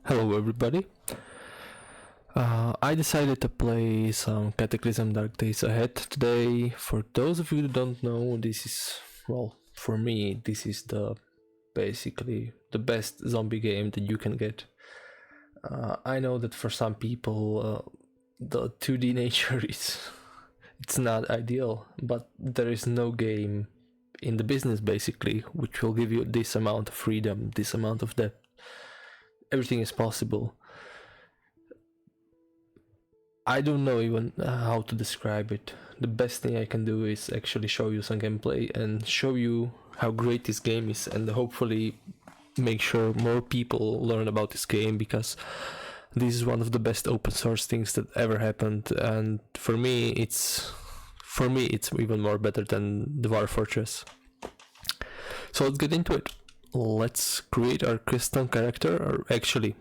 Hello everybody. I decided to play some Cataclysm Dark Days Ahed today. For those of you who don't know, this is, well, for me, this is basically the best zombie game that you can get. I know that for some people the 2D nature it's not ideal, but there is no game in the business basically which will give you this amount of freedom, this amount of depth. Everything is possible. I don't know even how to describe it. The best thing I can do is actually show you some gameplay and show you how great this game is, and hopefully make sure more people learn about this game, because this is one of the best open source things that ever happened, and for me it's even more better than the War Fortress. So let's get into it. Let's create our custom character, or actually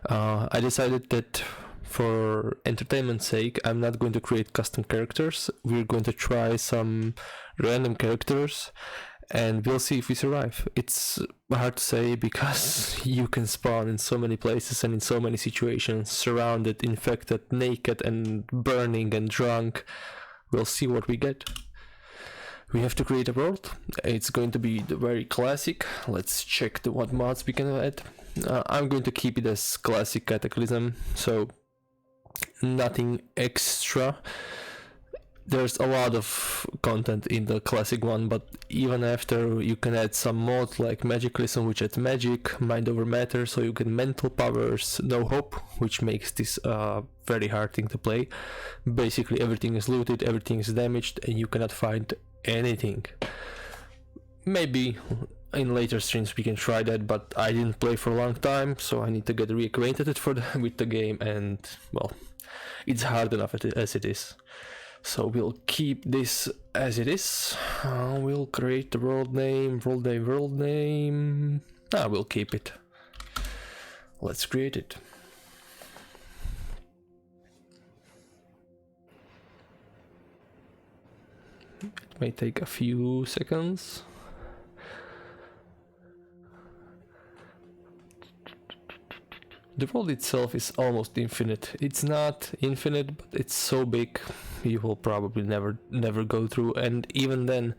I decided that for entertainment's sake I'm not going to create custom characters. We're going to try some random characters and we'll see if we survive. It's hard to say because you can spawn in so many places and in so many situations, surrounded, infected, naked and burning and drunk. We'll see what we get. We have to create a world. It's going to be the very classic. Let's check what mods we can add. I'm going to keep it as classic Cataclysm, so nothing extra. There's a lot of content in the classic one, but even after, you can add some mods like Magicalism, which adds magic, mind over matter, so you get mental powers, no hope, which makes this a very hard thing to play. Basically everything is looted, everything is damaged, and you cannot find anything. Maybe in later streams we can try that, but I didn't play for a long time, so I need to get reacquainted with the game, and well, it's hard enough as it is. So we'll keep this as it is. We'll create the world name. We'll keep it. Let's create it. It may take a few seconds. The world itself is almost infinite. It's not infinite, but it's so big you will probably never go through, and even then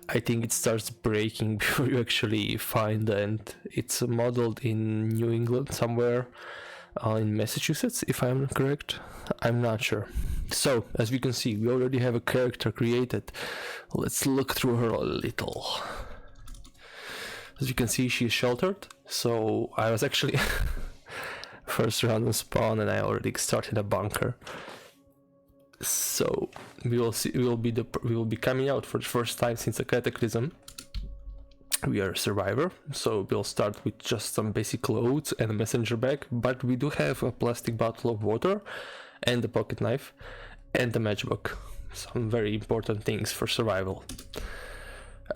I think it starts breaking before you actually find the end. It's modeled in New England somewhere, in Massachusetts if I'm correct. I'm not sure. So as we can see, we already have a character created. Let's look through her a little. As you can see, she is sheltered, so I was actually first random spawn and I already started a bunker. So we will be coming out for the first time since a Cataclysm. We are a survivor, so we'll start with just some basic clothes and a messenger bag, but we do have a plastic bottle of water and a pocket knife and a matchbook. Some very important things for survival.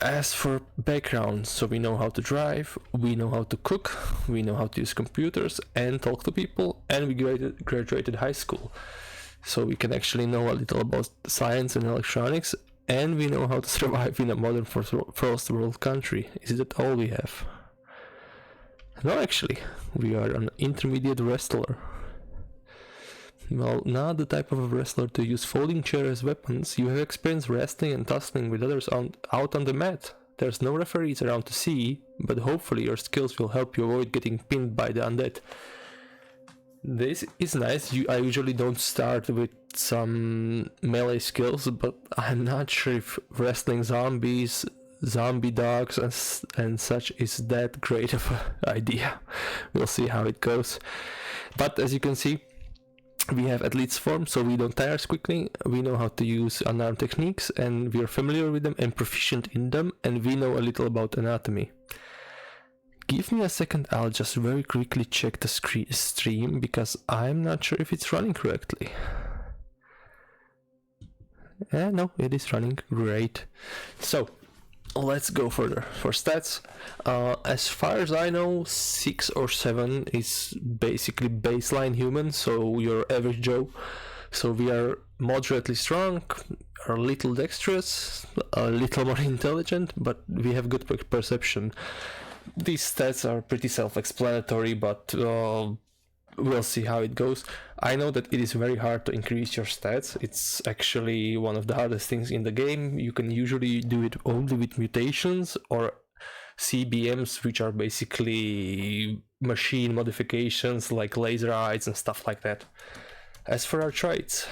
As for background, so we know how to drive, we know how to cook, we know how to use computers and talk to people, and we graduated high school. So we can actually know a little about science and electronics, and we know how to survive in a modern first world country. Is that all we have? No, actually, we are an intermediate wrestler. Well, not the type of a wrestler to use folding chairs as weapons. You have experience wrestling and tussling with others out on the mat. There's no referees around to see, but hopefully your skills will help you avoid getting pinned by the undead. This is nice. I usually don't start with some melee skills, but I'm not sure if wrestling zombies, zombie dogs and such is that great of an idea. We'll see how it goes. But as you can see, we have athlete's form, so we don't tire as quickly. We know how to use unarmed techniques, and we are familiar with them and proficient in them, and we know a little about anatomy. Give me a second, I'll just very quickly check the stream, because I'm not sure if it's running correctly. No, it is running. Great. So let's go further. For stats, as far as I know, 6 or 7 is basically baseline human, so your average Joe. So we are moderately strong, a little dexterous, a little more intelligent, but we have good perception. These stats are pretty self-explanatory, but we'll see how it goes. I know that it is very hard to increase your stats. It's actually one of the hardest things in the game. You can usually do it only with mutations or CBMs, which are basically machine modifications like laser eyes and stuff like that. As for our traits,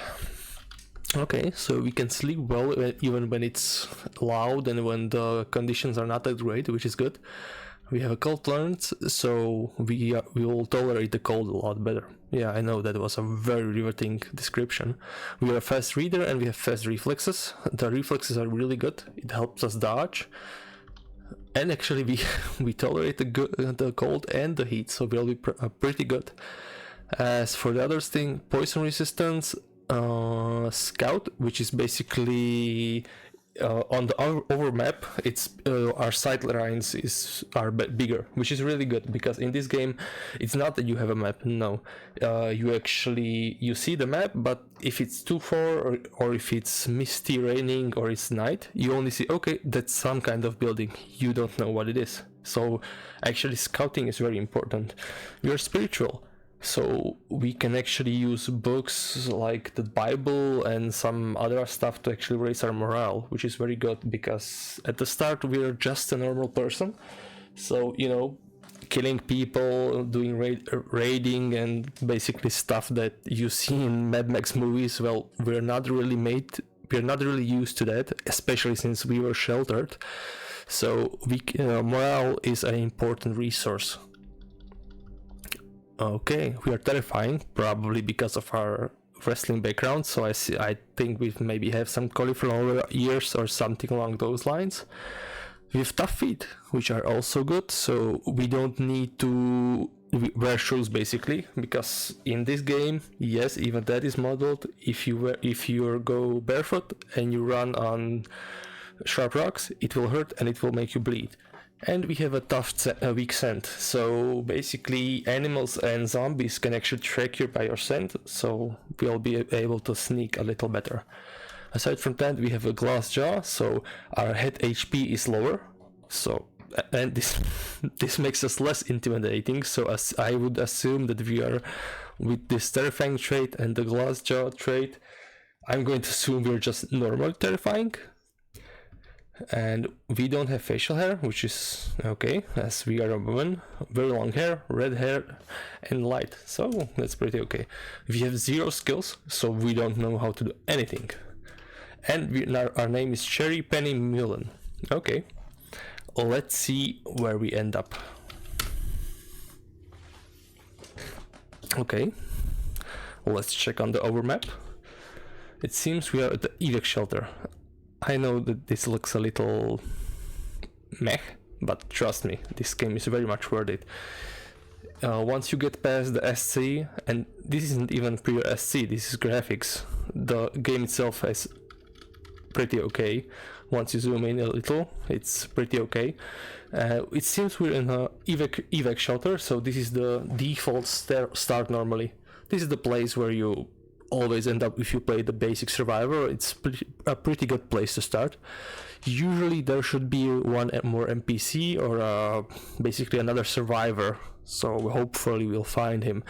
okay, so we can sleep well even when it's loud and when the conditions are not that great, which is good. We have a cold tolerance, so we will tolerate the cold a lot better. Yeah, I know that was a very riveting description. We are a fast reader and we have fast reflexes. The reflexes are really good. It helps us dodge. And actually we tolerate the cold and the heat, so we'll be pretty good. As for the other thing, poison resistance, scout, which is basically on the over map, it's our sight lines are bigger, which is really good, because in this game it's not that you have a map. No, you see the map, but if it's too far or if it's misty, raining, or it's night, you only see, okay, that's some kind of building. You don't know what it is. So actually scouting is very important. You're spiritual, so we can actually use books like the Bible and some other stuff to actually raise our morale, which is very good, because at the start we're just a normal person. So, you know, killing people, doing raiding and basically stuff that you see in Mad Max movies, well, we're not really used to that, especially since we were sheltered. So morale is an important resource. Okay, we are terrifying, probably because of our wrestling background, so I think we maybe have some cauliflower ears or something along those lines. We have tough feet, which are also good, so we don't need to wear shoes basically, because in this game, yes, even that is modeled. If you go barefoot and you run on sharp rocks, it will hurt and it will make you bleed. And we have a weak scent, so basically animals and zombies can actually track you by your scent, so we'll be able to sneak a little better. Aside from that, we have a glass jaw, so our head HP is lower, so and this makes us less intimidating, so as I would assume that we are, with this terrifying trait and the glass jaw trait, I'm going to assume we're just normally terrifying. And we don't have facial hair, which is okay, as we are a woman. Very long hair, red hair, and light, so that's pretty okay. We have 0 skills, so we don't know how to do anything. And our name is Cherry Penny Mullen. Okay, let's see where we end up. Okay, let's check on the overmap. It seems we are at the evac shelter. I know that this looks a little meh, but trust me, this game is very much worth it. Once you get past the SC, and this isn't even pure SC, this is graphics, the game itself is pretty okay. Once you zoom in a little, it's pretty okay. It seems we're in a evac shelter, so this is the default start normally. This is the place where you always end up if you play the basic survivor. It's a pretty good place to start. Usually there should be one more NPC or basically another survivor, so hopefully we'll find him.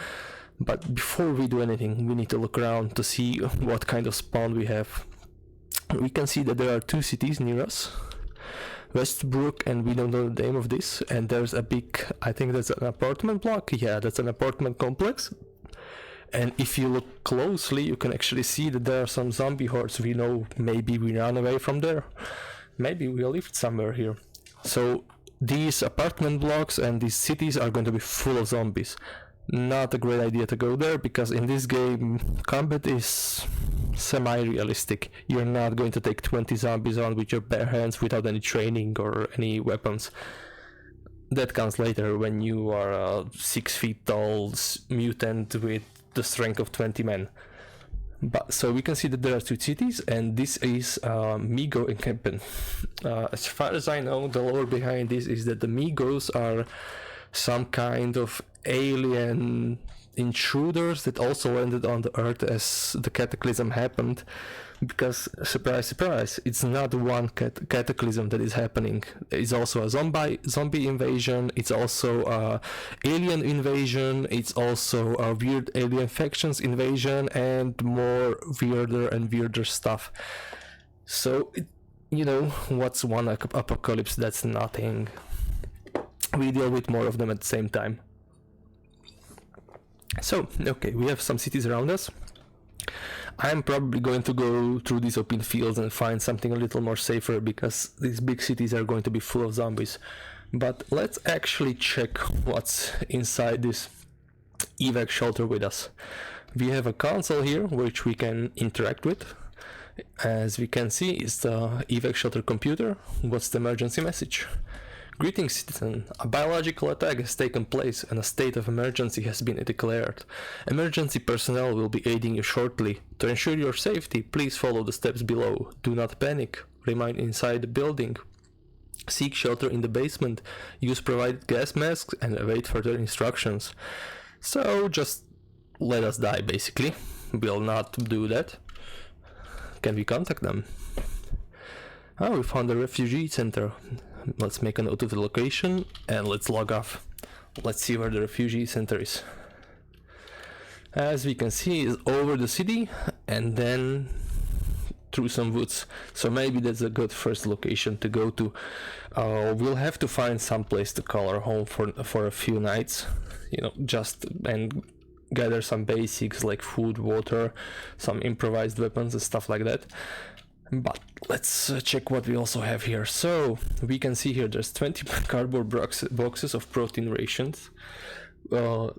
But before we do anything, we need to look around to see what kind of spawn we have. We can see that there are 2 cities near us, Westbrook, and we don't know the name of this, and there's a big, I think that's an apartment block. Yeah, that's an apartment complex. And if you look closely, you can actually see that there are some zombie hordes. We know maybe we ran away from there. Maybe we lived somewhere here. So these apartment blocks and these cities are going to be full of zombies. Not a great idea to go there, because in this game, combat is semi-realistic. You're not going to take 20 zombies on with your bare hands without any training or any weapons. That comes later when you are a 6 feet tall mutant with the strength of 20 men. But so we can see that there are 2 cities, and this is Migo encampment. As far as I know, the lore behind this is that the Migos are some kind of alien intruders that also landed on the Earth as the cataclysm happened. Because, surprise, surprise, it's not one cataclysm that is happening. It's also a zombie invasion, it's also a alien invasion, it's also a weird alien factions invasion, and more weirder and weirder stuff. So, what's one apocalypse? That's nothing. We deal with more of them at the same time. So, okay, we have some cities around us. I'm probably going to go through these open fields and find something a little more safer, because these big cities are going to be full of zombies. But let's actually check what's inside this evac shelter with us. We have a console here which we can interact with. As we can see, it's the evac shelter computer. What's the emergency message? Greetings, citizen. A biological attack has taken place and a state of emergency has been declared. Emergency personnel will be aiding you shortly. To ensure your safety, please follow the steps below. Do not panic. Remain inside the building. Seek shelter in the basement. Use provided gas masks and await further instructions. So just let us die, basically. We'll not do that. Can we contact them? Oh, we found a refugee center. Let's make a note of the location and let's log off. Let's see where the refugee center is. As we can see, it's over the city and then through some woods. So maybe that's a good first location to go to. We'll have to find some place to call our home for a few nights, just and gather some basics like food, water, some improvised weapons and stuff like that. But let's check what we also have here. So we can see here there's 20 cardboard boxes of protein rations.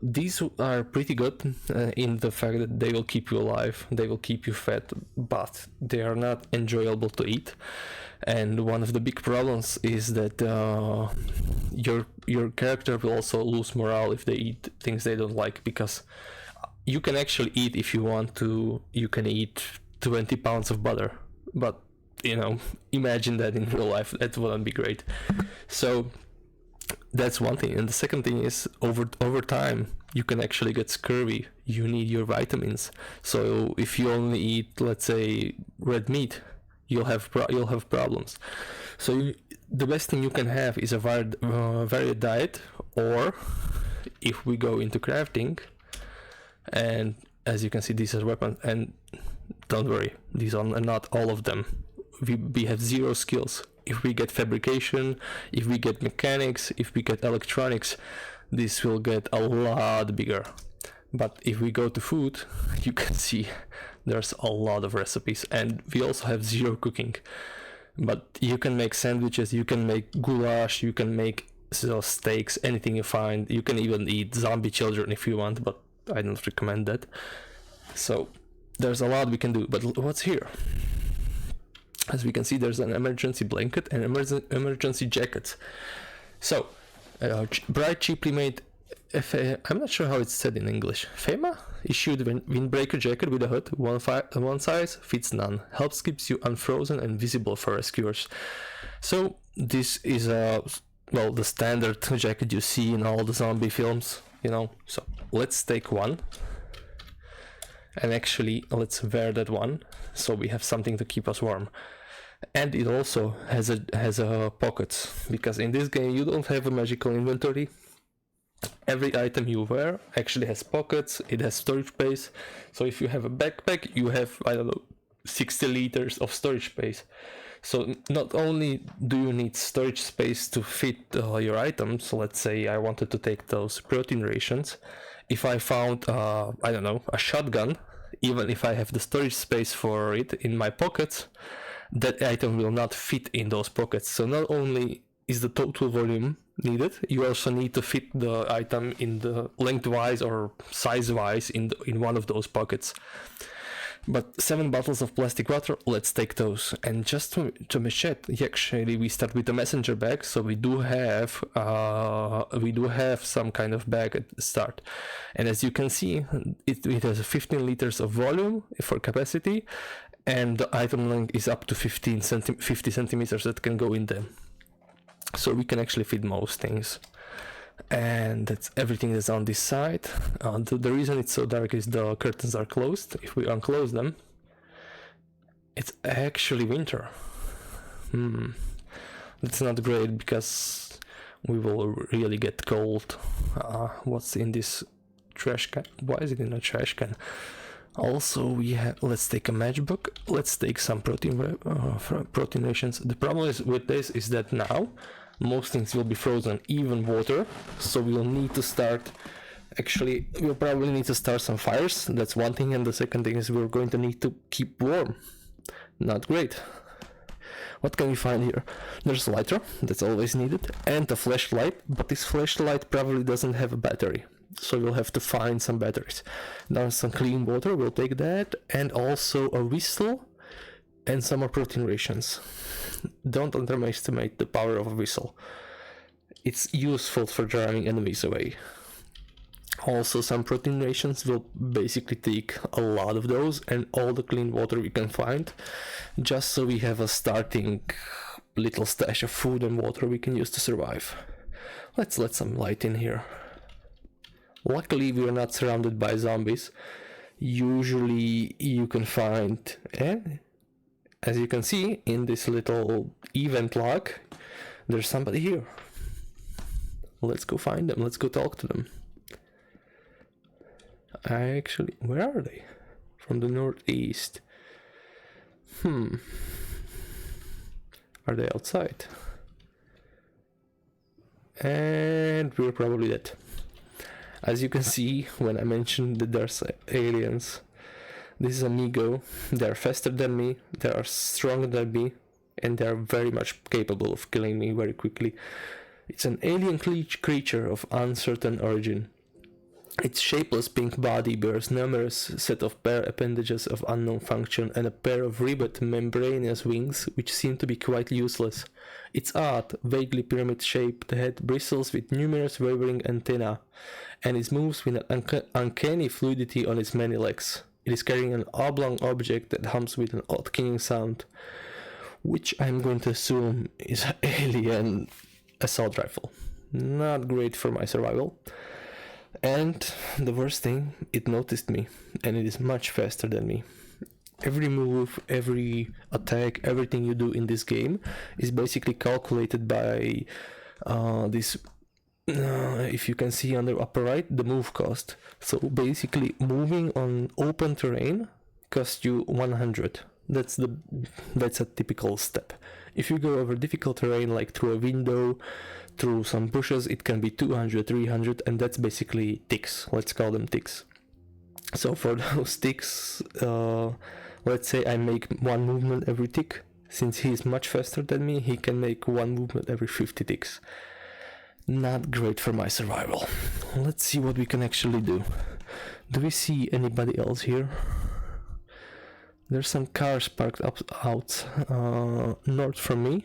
These are pretty good in the fact that they will keep you alive, they will keep you fed, but they are not enjoyable to eat. And one of the big problems is that your character will also lose morale if they eat things they don't like, because you can actually eat, if you want to, you can eat 20 pounds of butter. But, imagine that in real life, that wouldn't be great. So that's one thing. And the second thing is, over time, you can actually get scurvy. You need your vitamins. So if you only eat, let's say, red meat, you'll have problems. So the best thing you can have is a varied diet, or if we go into crafting, and as you can see, these are weapons, and don't worry, these are not all of them. We have 0 skills. If we get fabrication, if we get mechanics, if we get electronics, this will get a lot bigger. But if we go to food, you can see there's a lot of recipes, and we also have 0 cooking. But you can make sandwiches, you can make goulash, you can make steaks, anything you find. You can even eat zombie children if you want, but I don't recommend that. So there's a lot we can do. But what's here? As we can see, there's an emergency blanket and emergency jackets. So bright, cheaply made, I'm not sure how it's said in English, FEMA issued windbreaker jacket with a hood, one size fits none, helps keeps you unfrozen and visible for rescuers. So this is the standard jacket you see in all the zombie films, so let's take one and actually let's wear that one, so we have something to keep us warm. And it also has a pockets, because in this game you don't have a magical inventory. Every item you wear actually has pockets, it has storage space. So if you have a backpack, you have, 60 liters of storage space. So not only do you need storage space to fit your items, so let's say I wanted to take those protein rations. If I found, a shotgun, even if I have the storage space for it in my pockets, that item will not fit in those pockets. So not only is the total volume needed, you also need to fit the item in the lengthwise or size-wise in one of those pockets. But 7 bottles of plastic water, let's take those. And just to match it, actually we start with the messenger bag, so we do have some kind of bag at the start. And as you can see, it has 15 liters of volume for capacity, and the item length is up to 50 centimeters that can go in them. So we can actually fit most things. And that's everything that's on this side. The reason it's so dark is the curtains are closed. If we unclose them, it's actually winter. That's not great because we will really get cold. What's in this trash can? Why is it in a trash can? Also, let's take a matchbook. Let's take some protein rations. The problem is with this is that now most things will be frozen, even water. So we'll need to start. Actually, we'll probably need to start some fires. That's one thing, and the second thing is we're going to need to keep warm. Not great. What can we find here? There's a lighter, that's always needed, and a flashlight, but this flashlight probably doesn't have a battery, so we'll have to find some batteries. Now some clean water, we'll take that, and also a whistle and some more protein rations. Don't underestimate the power of a whistle. It's useful for driving enemies away. Also, some protein rations will basically take a lot of those and all the clean water we can find, just so we have a starting little stash of food and water we can use to survive. Let's let some light in here. Luckily, we are not surrounded by zombies. Usually you can find, and as you can see in this little event log, there's somebody here. Let's go find them, let's go talk to them. Where are they? From the northeast. Are they outside? And we're probably dead. As you can see, when I mentioned that there's aliens, this is Amigo. They're faster than me, they are stronger than me, and they are very much capable of killing me very quickly. It's an alien creature of uncertain origin. Its shapeless pink body bears numerous set of pair appendages of unknown function and a pair of ribbed membranous wings which seem to be quite useless. Its odd, vaguely pyramid-shaped head bristles with numerous wavering antennae, and it moves with an uncanny fluidity on its many legs. It is carrying an oblong object that hums with an odd kinging sound, which I'm going to assume is an alien assault rifle. Not great for my survival. And the worst thing, it noticed me, and it is much faster than me. Every move, every attack, everything you do in this game is basically calculated by this, if you can see on the upper right, the move cost. So basically moving on open terrain costs you 100. That's a typical step. If you go over difficult terrain, like through a window, through some bushes, it can be 200, 300, and that's basically ticks. Let's call them ticks. So for those ticks, let's say I make one movement every tick. Since he is much faster than me, he can make one movement every 50 ticks. Not great for my survival. Let's see what we can actually do. Do we see anybody else here? There's some cars parked out north from me.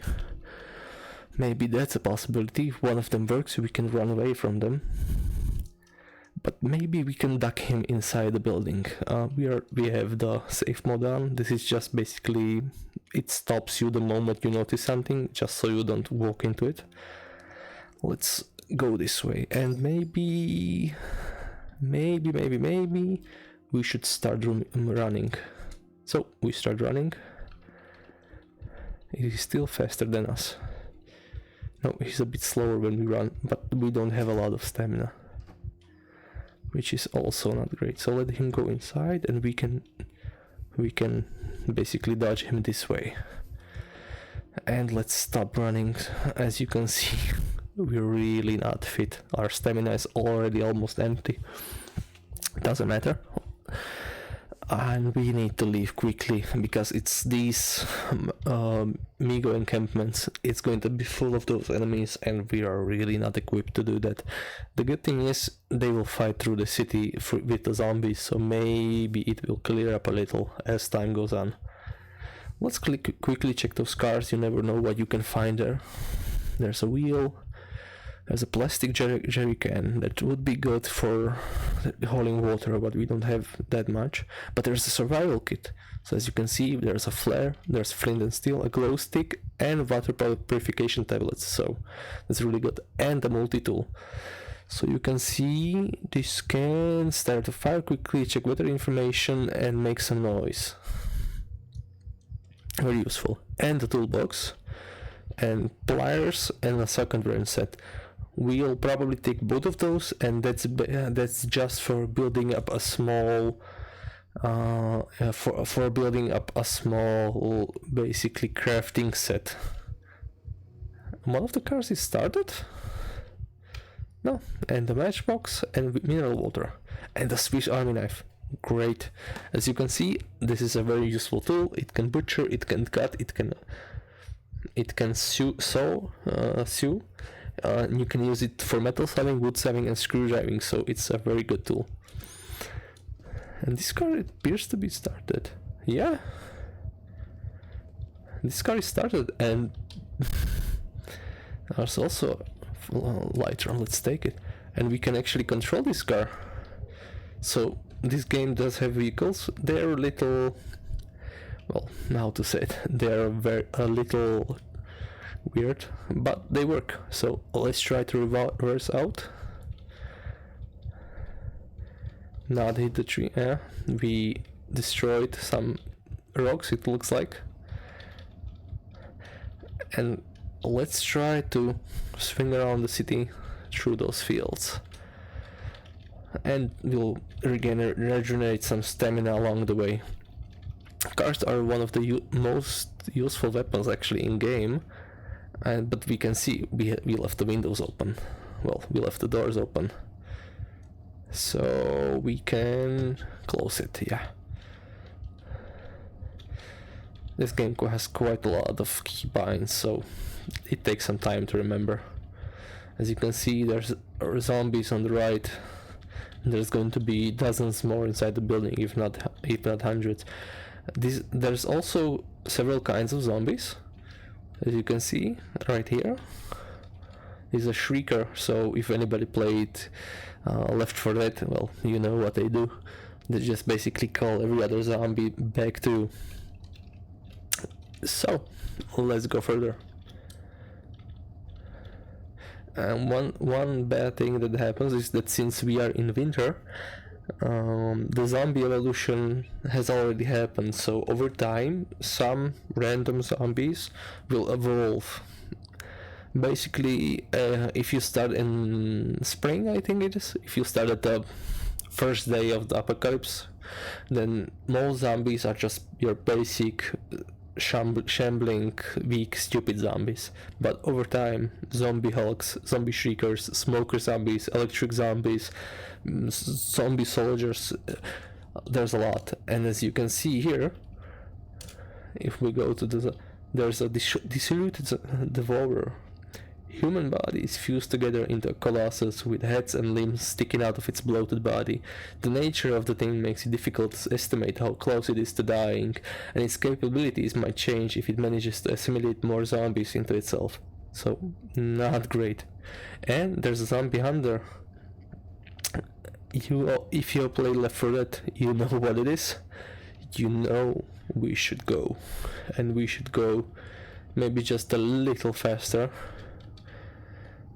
Maybe that's a possibility. If one of them works, we can run away from them. But maybe we can duck him inside the building. We have the safe mode on. This is just basically, it stops you the moment you notice something, just so you don't walk into it. Let's go this way, and maybe we should start running. So we start running. He is still faster than us. No, he's a bit slower when we run, but we don't have a lot of stamina, which is also not great. So let him go inside, and we can basically dodge him this way. And let's stop running. As you can see, we're really not fit. Our stamina is already almost empty. Doesn't matter. And we need to leave quickly, because it's these Migo encampments. It's going to be full of those enemies, and we are really not equipped to do that. The good thing is they will fight through the city with the zombies, so maybe it will clear up a little as time goes on. Let's quickly check those cars. You never know what you can find there. There's a wheel. There's a plastic jerry can that would be good for hauling water, but we don't have that much. But there's a survival kit. So as you can see, there's a flare, there's flint and steel, a glow stick, and water purification tablets. So that's really good. And a multi-tool. So you can see this can start a fire quickly, check weather information, and make some noise. Very useful. And a toolbox, and pliers, and a second wrench set. We'll probably take both of those, and that's just for building up a small, for building up a small, basically crafting set. One of the cars is started. No, and the matchbox and mineral water and the Swiss Army knife. Great. As you can see, this is a very useful tool. It can butcher, it can cut, it can sew. You can use it for metal sawing, wood sawing, and screw driving. So it's a very good tool. And this car appears to be started. Yeah. This car is started, and there's also lighter. Let's take it, and we can actually control this car. So this game does have vehicles. They're a little, well, how to say it, they're a little weird, but they work. So let's try to reverse out. Not hit the tree. We destroyed some rocks, it looks like. And let's try to swing around the city through those fields, and we'll regenerate some stamina along the way. Cars are one of the most useful weapons actually in game, but we can see we left the windows open. Well, we left the doors open, so we can close it. Yeah. This game has quite a lot of keybinds, so it takes some time to remember. As you can see, there's zombies on the right. There's going to be dozens more inside the building, if not hundreds. There's also several kinds of zombies. As you can see right here, is a shrieker. So if anybody played Left 4 Dead, well, you know what they do. They just basically call every other zombie back to. So let's go further. And one bad thing that happens is that since we are in winter, the zombie evolution has already happened. So over time, some random zombies will evolve. Basically, if you start in spring, I think it is, if you start at the first day of the apocalypse, then most zombies are just your basic shambling, weak, stupid zombies. But over time, zombie hulks, zombie shriekers, smoker zombies, electric zombies, zombie soldiers, there's a lot. And as you can see here, if we go to there's a diluted devourer. Human bodies fused together into a colossus with heads and limbs sticking out of its bloated body. The nature of the thing makes it difficult to estimate how close it is to dying, and its capabilities might change if it manages to assimilate more zombies into itself. So, not great. And there's a zombie hunter. If you play Left 4 Dead, you know what it is. You know we should go. And we should go maybe just a little faster,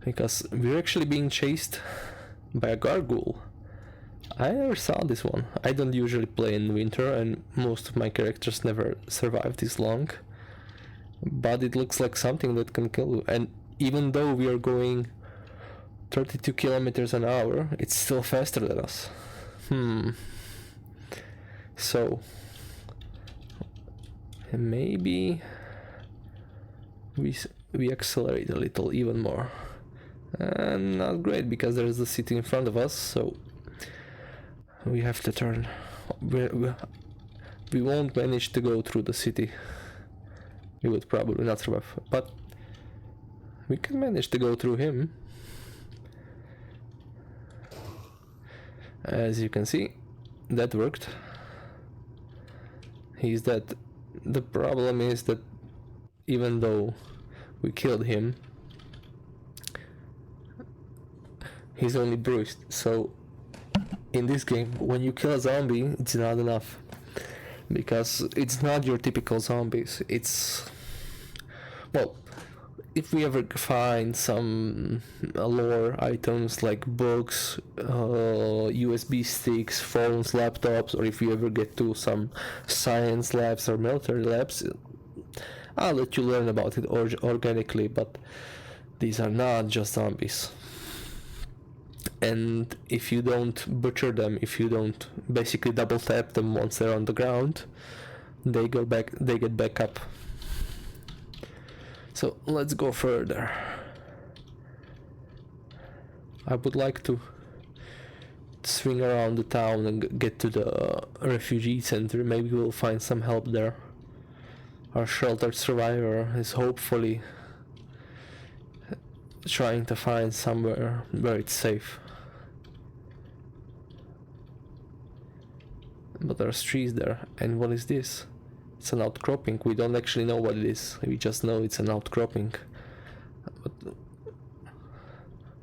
because we're actually being chased by a gargoyle. I never saw this one. I don't usually play in winter, and most of my characters never survive this long. But it looks like something that can kill you. And even though we are going 32 kilometers an hour, it's still faster than us. So maybe we accelerate a little even more. And not great, because there's the city in front of us, so we have to turn. We won't manage to go through the city. We would probably not survive, but we can manage to go through him. As you can see, that worked. He's dead. The problem is that even though we killed him, he's only bruised. So in this game, when you kill a zombie, it's not enough, because it's not your typical zombies. It's, well, if we ever find some lore items like books, USB sticks, phones, laptops, or if you ever get to some science labs or military labs, I'll let you learn about it organically, but these are not just zombies. And if you don't butcher them, if you don't basically double tap them once they're on the ground, they get back up. So let's go further. I would like to swing around the town and get to the refugee center. Maybe we'll find some help there. Our sheltered survivor is hopefully trying to find somewhere where it's safe. But there's trees there. And what is this? It's an outcropping. We don't actually know what it is. We just know it's an outcropping. But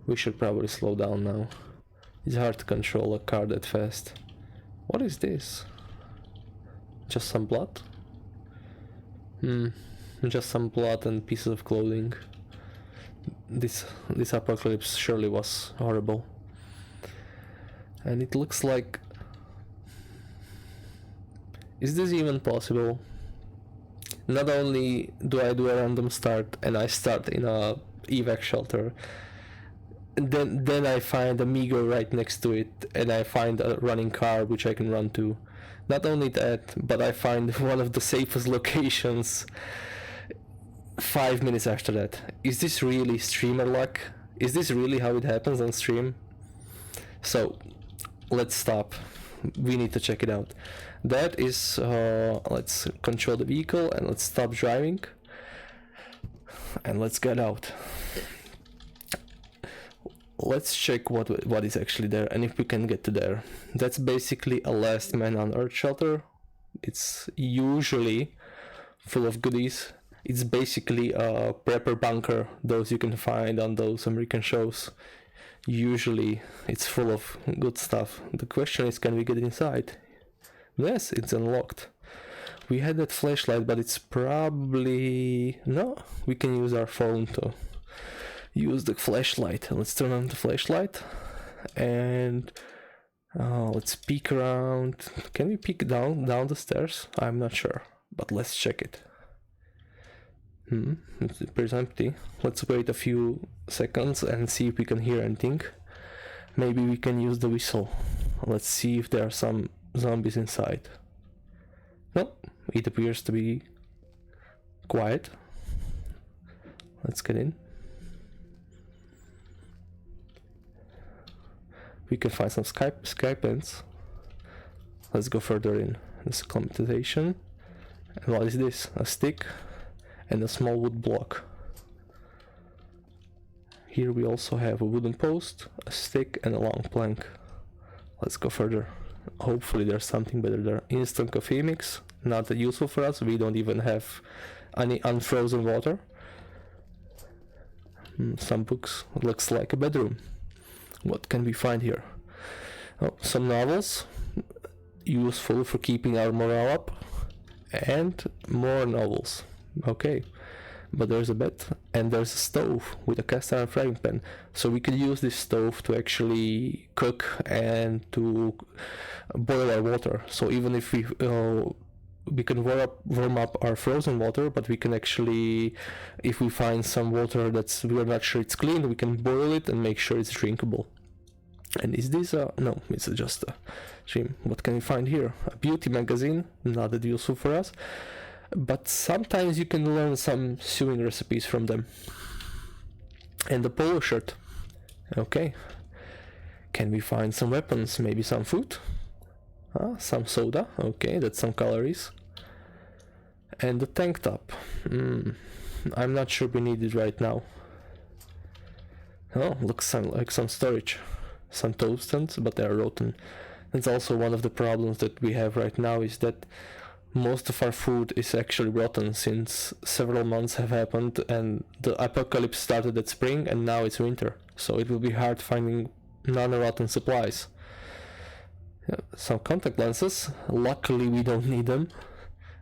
we should probably slow down now. It's hard to control a car that fast. What is this? Just some blood? Just some blood and pieces of clothing. This apocalypse surely was horrible. And it looks like... Is this even possible? Not only do I do a random start and I start in a evac shelter, then I find a Migo right next to it, and I find a running car which I can run to. Not only that, but I find one of the safest locations 5 minutes after that. Is this really streamer luck? Is this really how it happens on stream? So let's stop. We need to check it out. That is, let's control the vehicle and let's stop driving and let's get out. Let's check what is actually there and if we can get to there. That's basically a last man on earth shelter. It's usually full of goodies. It's basically a prepper bunker, those you can find on those American shows. Usually it's full of good stuff. The question is, can we get inside? Yes, it's unlocked. We had that flashlight, but it's probably... No, we can use our phone to use the flashlight. Let's turn on the flashlight and let's peek around. Can we peek down the stairs? I'm not sure, but let's check it. It appears empty. Let's wait a few seconds and see if we can hear anything. Maybe we can use the whistle. Let's see if there are some zombies inside. No, it appears to be quiet. Let's get in. We can find some sky pens. Let's go further in. This acclimatization. And what is this? A stick and a small wood block. Here we also have a wooden post, a stick and a long plank. Let's go further. Hopefully there's something better there. Instant coffee mix, not that useful for us. We don't even have any unfrozen water. Some books. Looks like a bedroom. What can we find here? Oh, some novels, useful for keeping our morale up, and more novels. Okay, but there's a bed and there's a stove with a cast iron frying pan, so we could use this stove to actually cook and to boil our water. So even if we can warm up our frozen water, but we can actually, if we find some water that's we're not sure it's clean, we can boil it and make sure it's drinkable. And is this no, it's just a stream. What can we find here? A beauty magazine, not that useful for us, but sometimes you can learn some sewing recipes from them. And the polo shirt. Okay. Can we find some weapons? Maybe some food? Some soda. Okay, that's some calories. And the tank top. I'm not sure we need it right now. Oh, looks like some storage. Some toastants, but they're rotten. That's also one of the problems that we have right now, is that most of our food is actually rotten, since several months have happened and the apocalypse started at spring and now it's winter. So it will be hard finding non-rotten supplies. Yeah, some contact lenses, luckily we don't need them.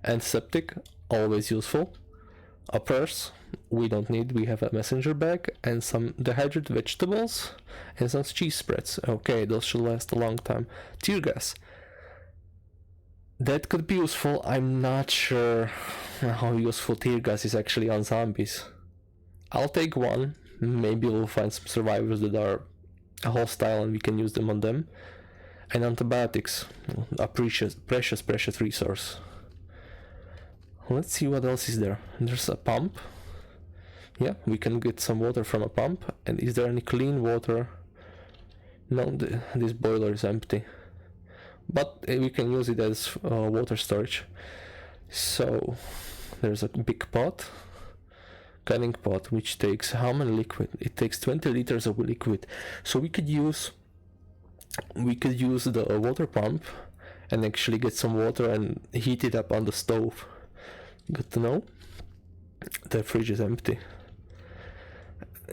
Antiseptic, always useful. A purse, we don't need, we have a messenger bag, and some dehydrated vegetables, and some cheese spreads. Okay, those should last a long time. Tear gas. That could be useful. I'm not sure how useful tear gas is actually on zombies. I'll take one. Maybe we'll find some survivors that are hostile and we can use them on them. And antibiotics, a precious resource. Let's see what else is there. There's a pump. Yeah, we can get some water from a pump. And is there any clean water? No, this boiler is empty. But we can use it as water storage. So there's a big pot, canning pot, which takes how many liquid? It takes 20 liters of liquid. So we could use the water pump and actually get some water and heat it up on the stove. Good to know. The fridge is empty.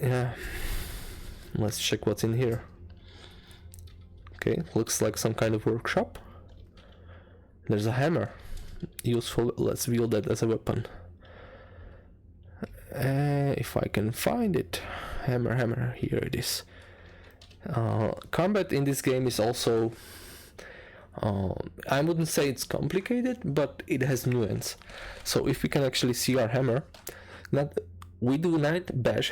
Yeah. Let's check what's in here. Okay, looks like some kind of workshop. There's a hammer. Useful, let's wield that as a weapon. If I can find it. Hammer, here it is. Combat in this game is also... I wouldn't say it's complicated, but it has nuance. So if we can actually see our hammer, we do 9 bash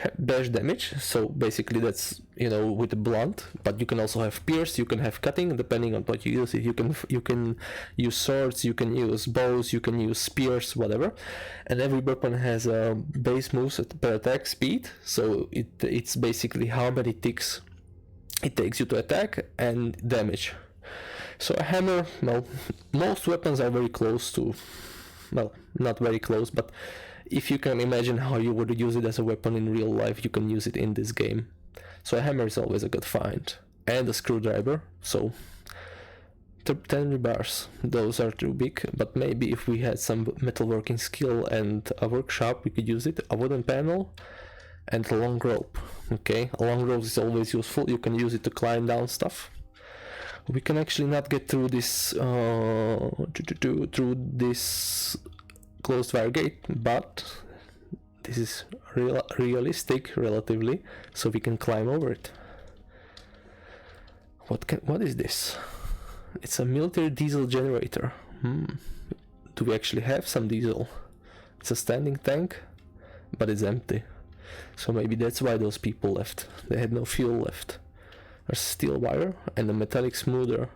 damage, so basically that's, you know, with the blunt, but you can also have pierce, you can have cutting, depending on what you use. You can use swords, you can use bows, you can use spears, whatever. And every weapon has a base moves per attack speed, so it's basically how many ticks it takes you to attack and damage. So a hammer, well, most weapons are very close to, well, not very close, but if you can imagine how you would use it as a weapon in real life, you can use it in this game. So a hammer is always a good find. And a screwdriver, so 10 rebars, those are too big, but maybe if we had some metalworking skill and a workshop, we could use it. A wooden panel and a long rope. Okay, a long rope is always useful, you can use it to climb down stuff. We can actually not get through this closed wire gate, but this is realistic relatively, so we can climb over it. What is this? It's a military diesel generator. Do we actually have some diesel? It's a standing tank, but it's empty. So maybe that's why those people left. They had no fuel left. There's steel wire and a metallic smoother.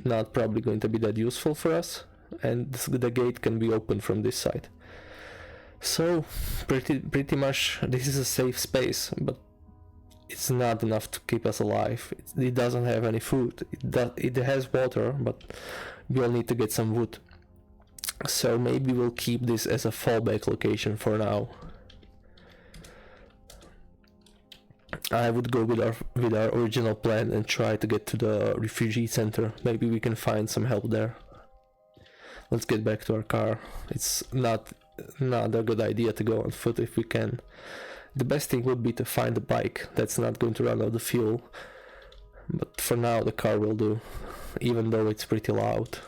Not probably going to be that useful for us. And the gate can be opened from this side. So pretty much this is a safe space, but it's not enough to keep us alive. It doesn't have any food. It has water, but we'll need to get some wood. So maybe we'll keep this as a fallback location for now. I would go with our original plan and try to get to the refugee center. Maybe we can find some help there. Let's get back to our car. It's not a good idea to go on foot if we can. The best thing would be to find a bike that's not going to run out of fuel. But for now the car will do, even though it's pretty loud.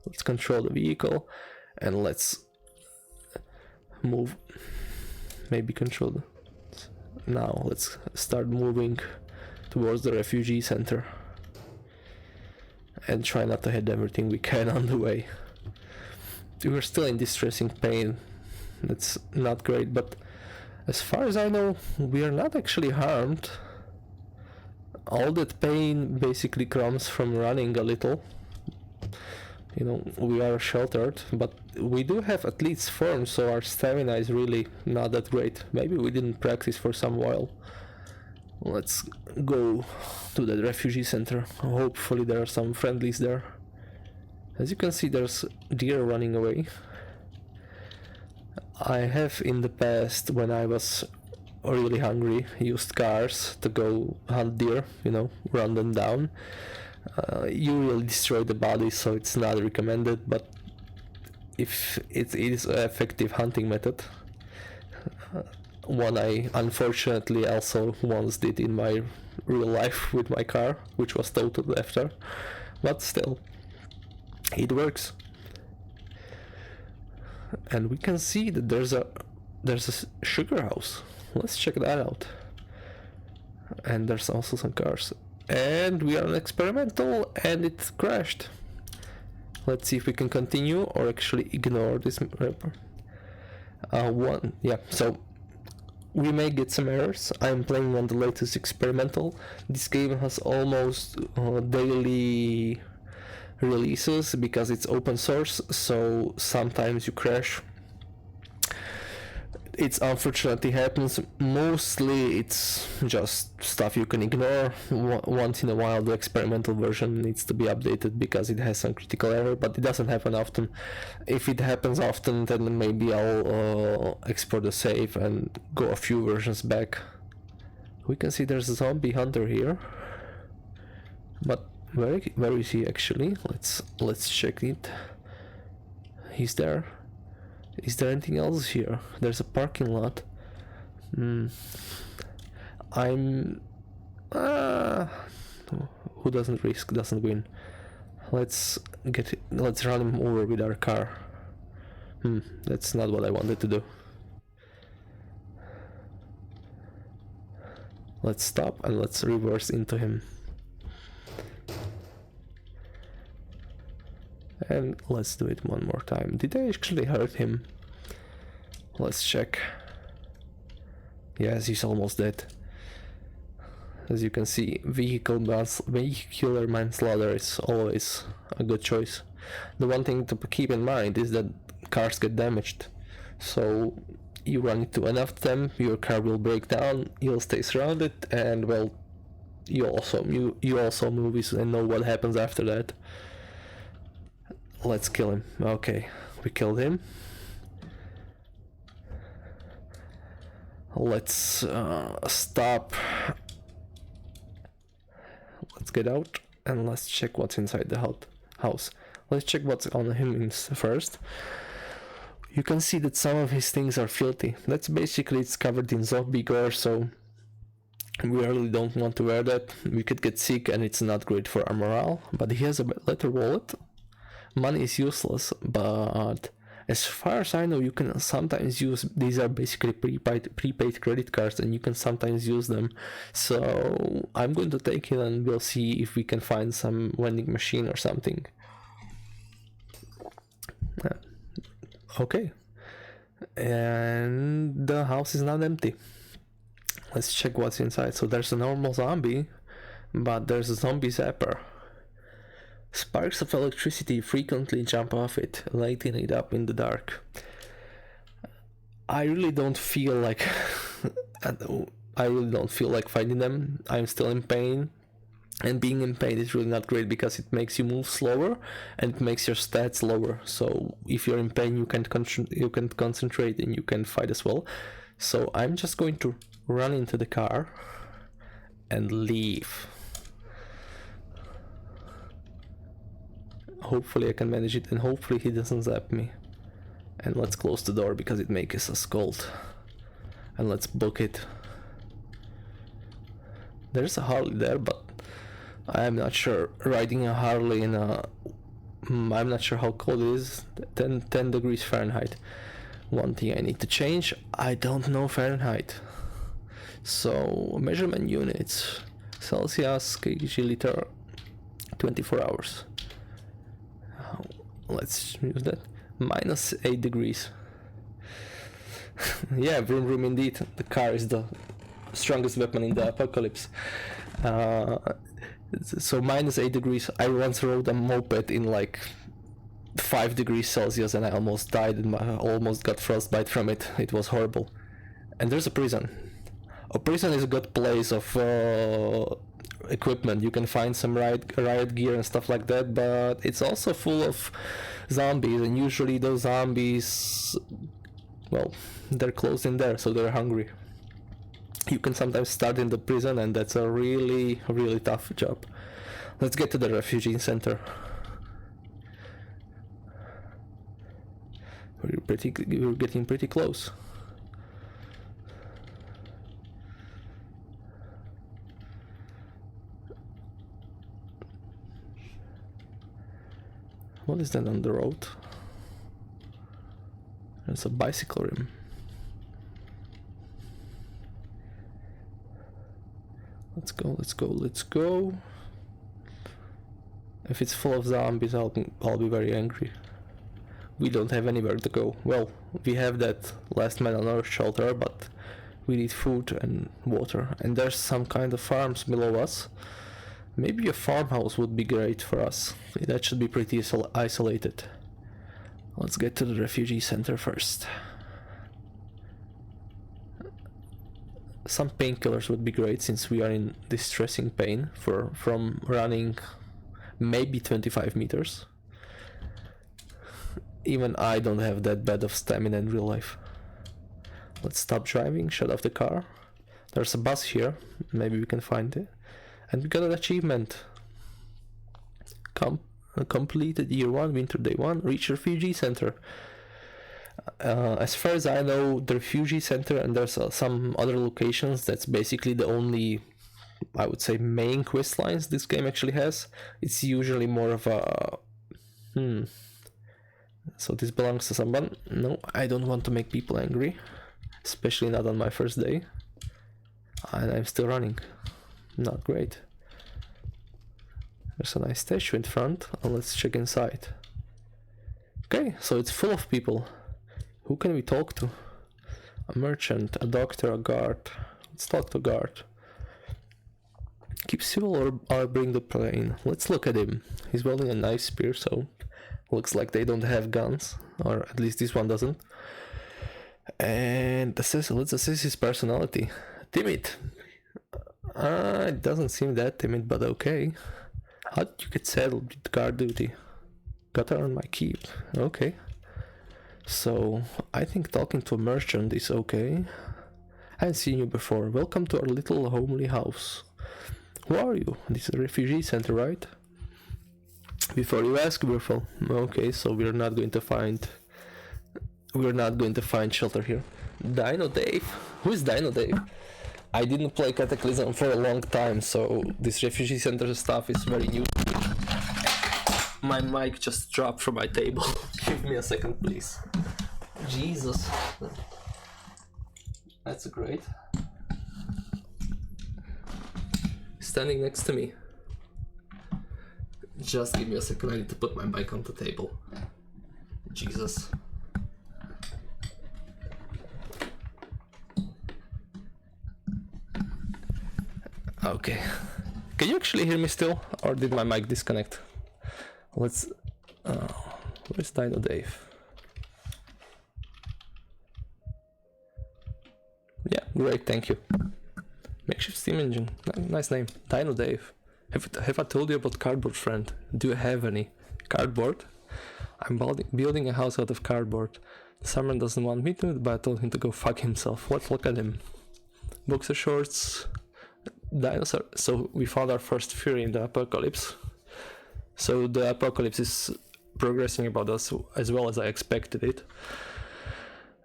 Let's control the vehicle and let's move. Maybe control the... Now let's start moving towards the refugee center and try not to hit everything we can on the way. We're still in distressing pain. That's not great, but as far as I know, we are not actually harmed. All that pain basically comes from running a little. You know, we are sheltered, but we do have athlete's form, so our stamina is really not that great. Maybe we didn't practice for some while. Let's go to the refugee center. Hopefully there are some friendlies there. As you can see, there's deer running away. I have in the past, when I was really hungry, used cars to go hunt deer, you know, run them down. You really destroy the body, so it's not recommended, but if it is an effective hunting method. one I unfortunately also once did in my real life with my car, which was totaled after, but still, it works. And we can see that there's a sugar house. Let's check that out. And there's also some cars. And we are on experimental, and it crashed. Let's see if we can continue or actually ignore this wrapper. So we may get some errors. I'm playing on the latest experimental. This game has almost daily releases because it's open source, so sometimes you crash. It's unfortunately happens. Mostly it's just stuff you can ignore. Once in a while the experimental version needs to be updated because it has some critical error, but it doesn't happen often. If it happens often, then maybe I'll export the save and go a few versions back. We can see there's a zombie hunter here, but where is he actually? Let's check it. He's there. Is there anything else here? There's a parking lot. Who doesn't risk doesn't win. Let's run him over with our car. That's not what I wanted to do. Let's stop and let's reverse into him. And let's do it one more time. Did I actually hurt him? Let's check. Yes, he's almost dead. As you can see, vehicular manslaughter is always a good choice. The one thing to keep in mind is that cars get damaged. So you run into enough of them, your car will break down, you'll stay surrounded, and well, you also move and know what happens after that. Let's kill him. Okay, we killed him. Let's stop. Let's get out and let's check what's inside the house. Let's check what's on him first. You can see that some of his things are filthy. That's basically, it's covered in zombie gore, so we really don't want to wear that. We could get sick and it's not great for our morale. But he has a leather wallet. Money is useless, but as far as I know, you can sometimes use, these are basically prepaid credit cards, and you can sometimes use them. So I'm going to take it and we'll see if we can find some vending machine or something. Okay, and the house is not empty. Let's check what's inside. So there's a normal zombie, but there's a zombie zapper. Sparks of electricity frequently jump off it, lighting it up in the dark. I really don't feel like fighting them. I'm still in pain, and being in pain is really not great because it makes you move slower and it makes your stats lower. So if you're in pain, you can't concentrate and you can fight as well. So I'm just going to run into the car and leave. Hopefully I can manage it, and hopefully he doesn't zap me. And let's close the door because it makes us cold. And let's book it. There's a Harley there, but I'm not sure. Riding a Harley in a... I'm not sure how cold it is. 10 degrees Fahrenheit. One thing I need to change, I don't know Fahrenheit. So measurement units. Celsius, kg, liter, 24 hours. Let's use that. Minus 8 degrees. Yeah, vroom vroom indeed. The car is the strongest weapon in the apocalypse. So minus 8 degrees. I once rode a moped in like 5 degrees Celsius and I almost died and I almost got frostbite from it. It was horrible. And there's a prison. A prison is a good place of equipment. You can find some riot gear and stuff like that, but it's also full of zombies, and usually those zombies, well, they're closed in there, so they're hungry. You can sometimes start in the prison, and that's a really, really tough job. Let's get to the refugee center. We're getting pretty close. What is that on the road? There's a bicycle rim. Let's go, let's go, let's go. If it's full of zombies, I'll be very angry. We don't have anywhere to go. Well, we have that last man on earth shelter, but we need food and water. And there's some kind of farms below us. Maybe a farmhouse would be great for us. That should be pretty isolated. Let's get to the refugee center first. Some painkillers would be great since we are in distressing pain from running maybe 25 meters. Even I don't have that bad of stamina in real life. Let's stop driving, shut off the car. There's a bus here, maybe we can find it. And we got an achievement. Completed year 1, winter day 1, reach refugee center. As far as I know, the refugee center, and there's some other locations, that's basically the only, I would say, main quest lines this game actually has. It's usually more of a... So this belongs to someone. No, I don't want to make people angry. Especially not on my first day. And I'm still running. Not great. There's a nice statue in front. Let's check inside. Okay, so it's full of people. Who can we talk to? A merchant, a doctor, a guard. Let's talk to a guard. Keep civil or bring the plane. Let's look at him. He's welding a nice spear, so looks like they don't have guns, or at least this one doesn't. And let's assess his personality. Timid. It doesn't seem that timid, but okay. How did you get settled with guard duty? Got to earn my keep. Okay. So I think talking to a merchant is okay. I haven't seen you before. Welcome to our little homely house. Who are you? This is a refugee center, right? Before you ask, we're full. Okay, so we're not going to find shelter here. Dino Dave? Who is Dino Dave? I didn't play Cataclysm for a long time, so this refugee center stuff is very new to me. My mic just dropped from my table. Give me a second, please. Jesus. That's great. Standing next to me. Just give me a second, I need to put my mic on the table. Jesus. Okay. Can you actually hear me still? Or did my mic disconnect? Let's... where's Dino Dave? Yeah, great, thank you. Makeshift steam engine. Nice name. Dino Dave. Have I told you about cardboard friend? Do you have any? Cardboard? I'm building a house out of cardboard. Summer doesn't want me to, but I told him to go fuck himself. Let's look at him. Boxer shorts. Dinosaur. So we found our first fury in the apocalypse. So the apocalypse is progressing about us as well as I expected it.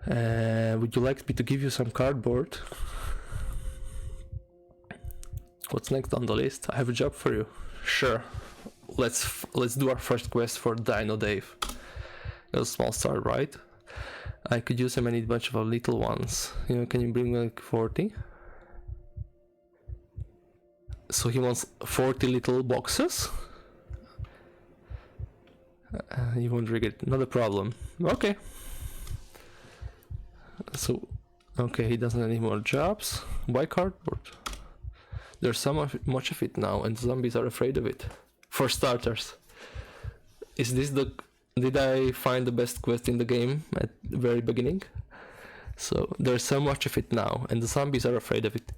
Would you like me to give you some cardboard? What's next on the list? I have a job for you. Sure. Let's do our first quest for Dino Dave. A small start, right? I could use him. I need a bunch of little ones. You know, can you bring me like 40? So he wants 40 little boxes? You won't rig it. Not a problem. Okay. So, okay, he doesn't have any more jobs. Why cardboard? There's so much of it now, and zombies are afraid of it. For starters. Is this the... Did I find the best quest in the game at the very beginning? So, there's so much of it now, and the zombies are afraid of it.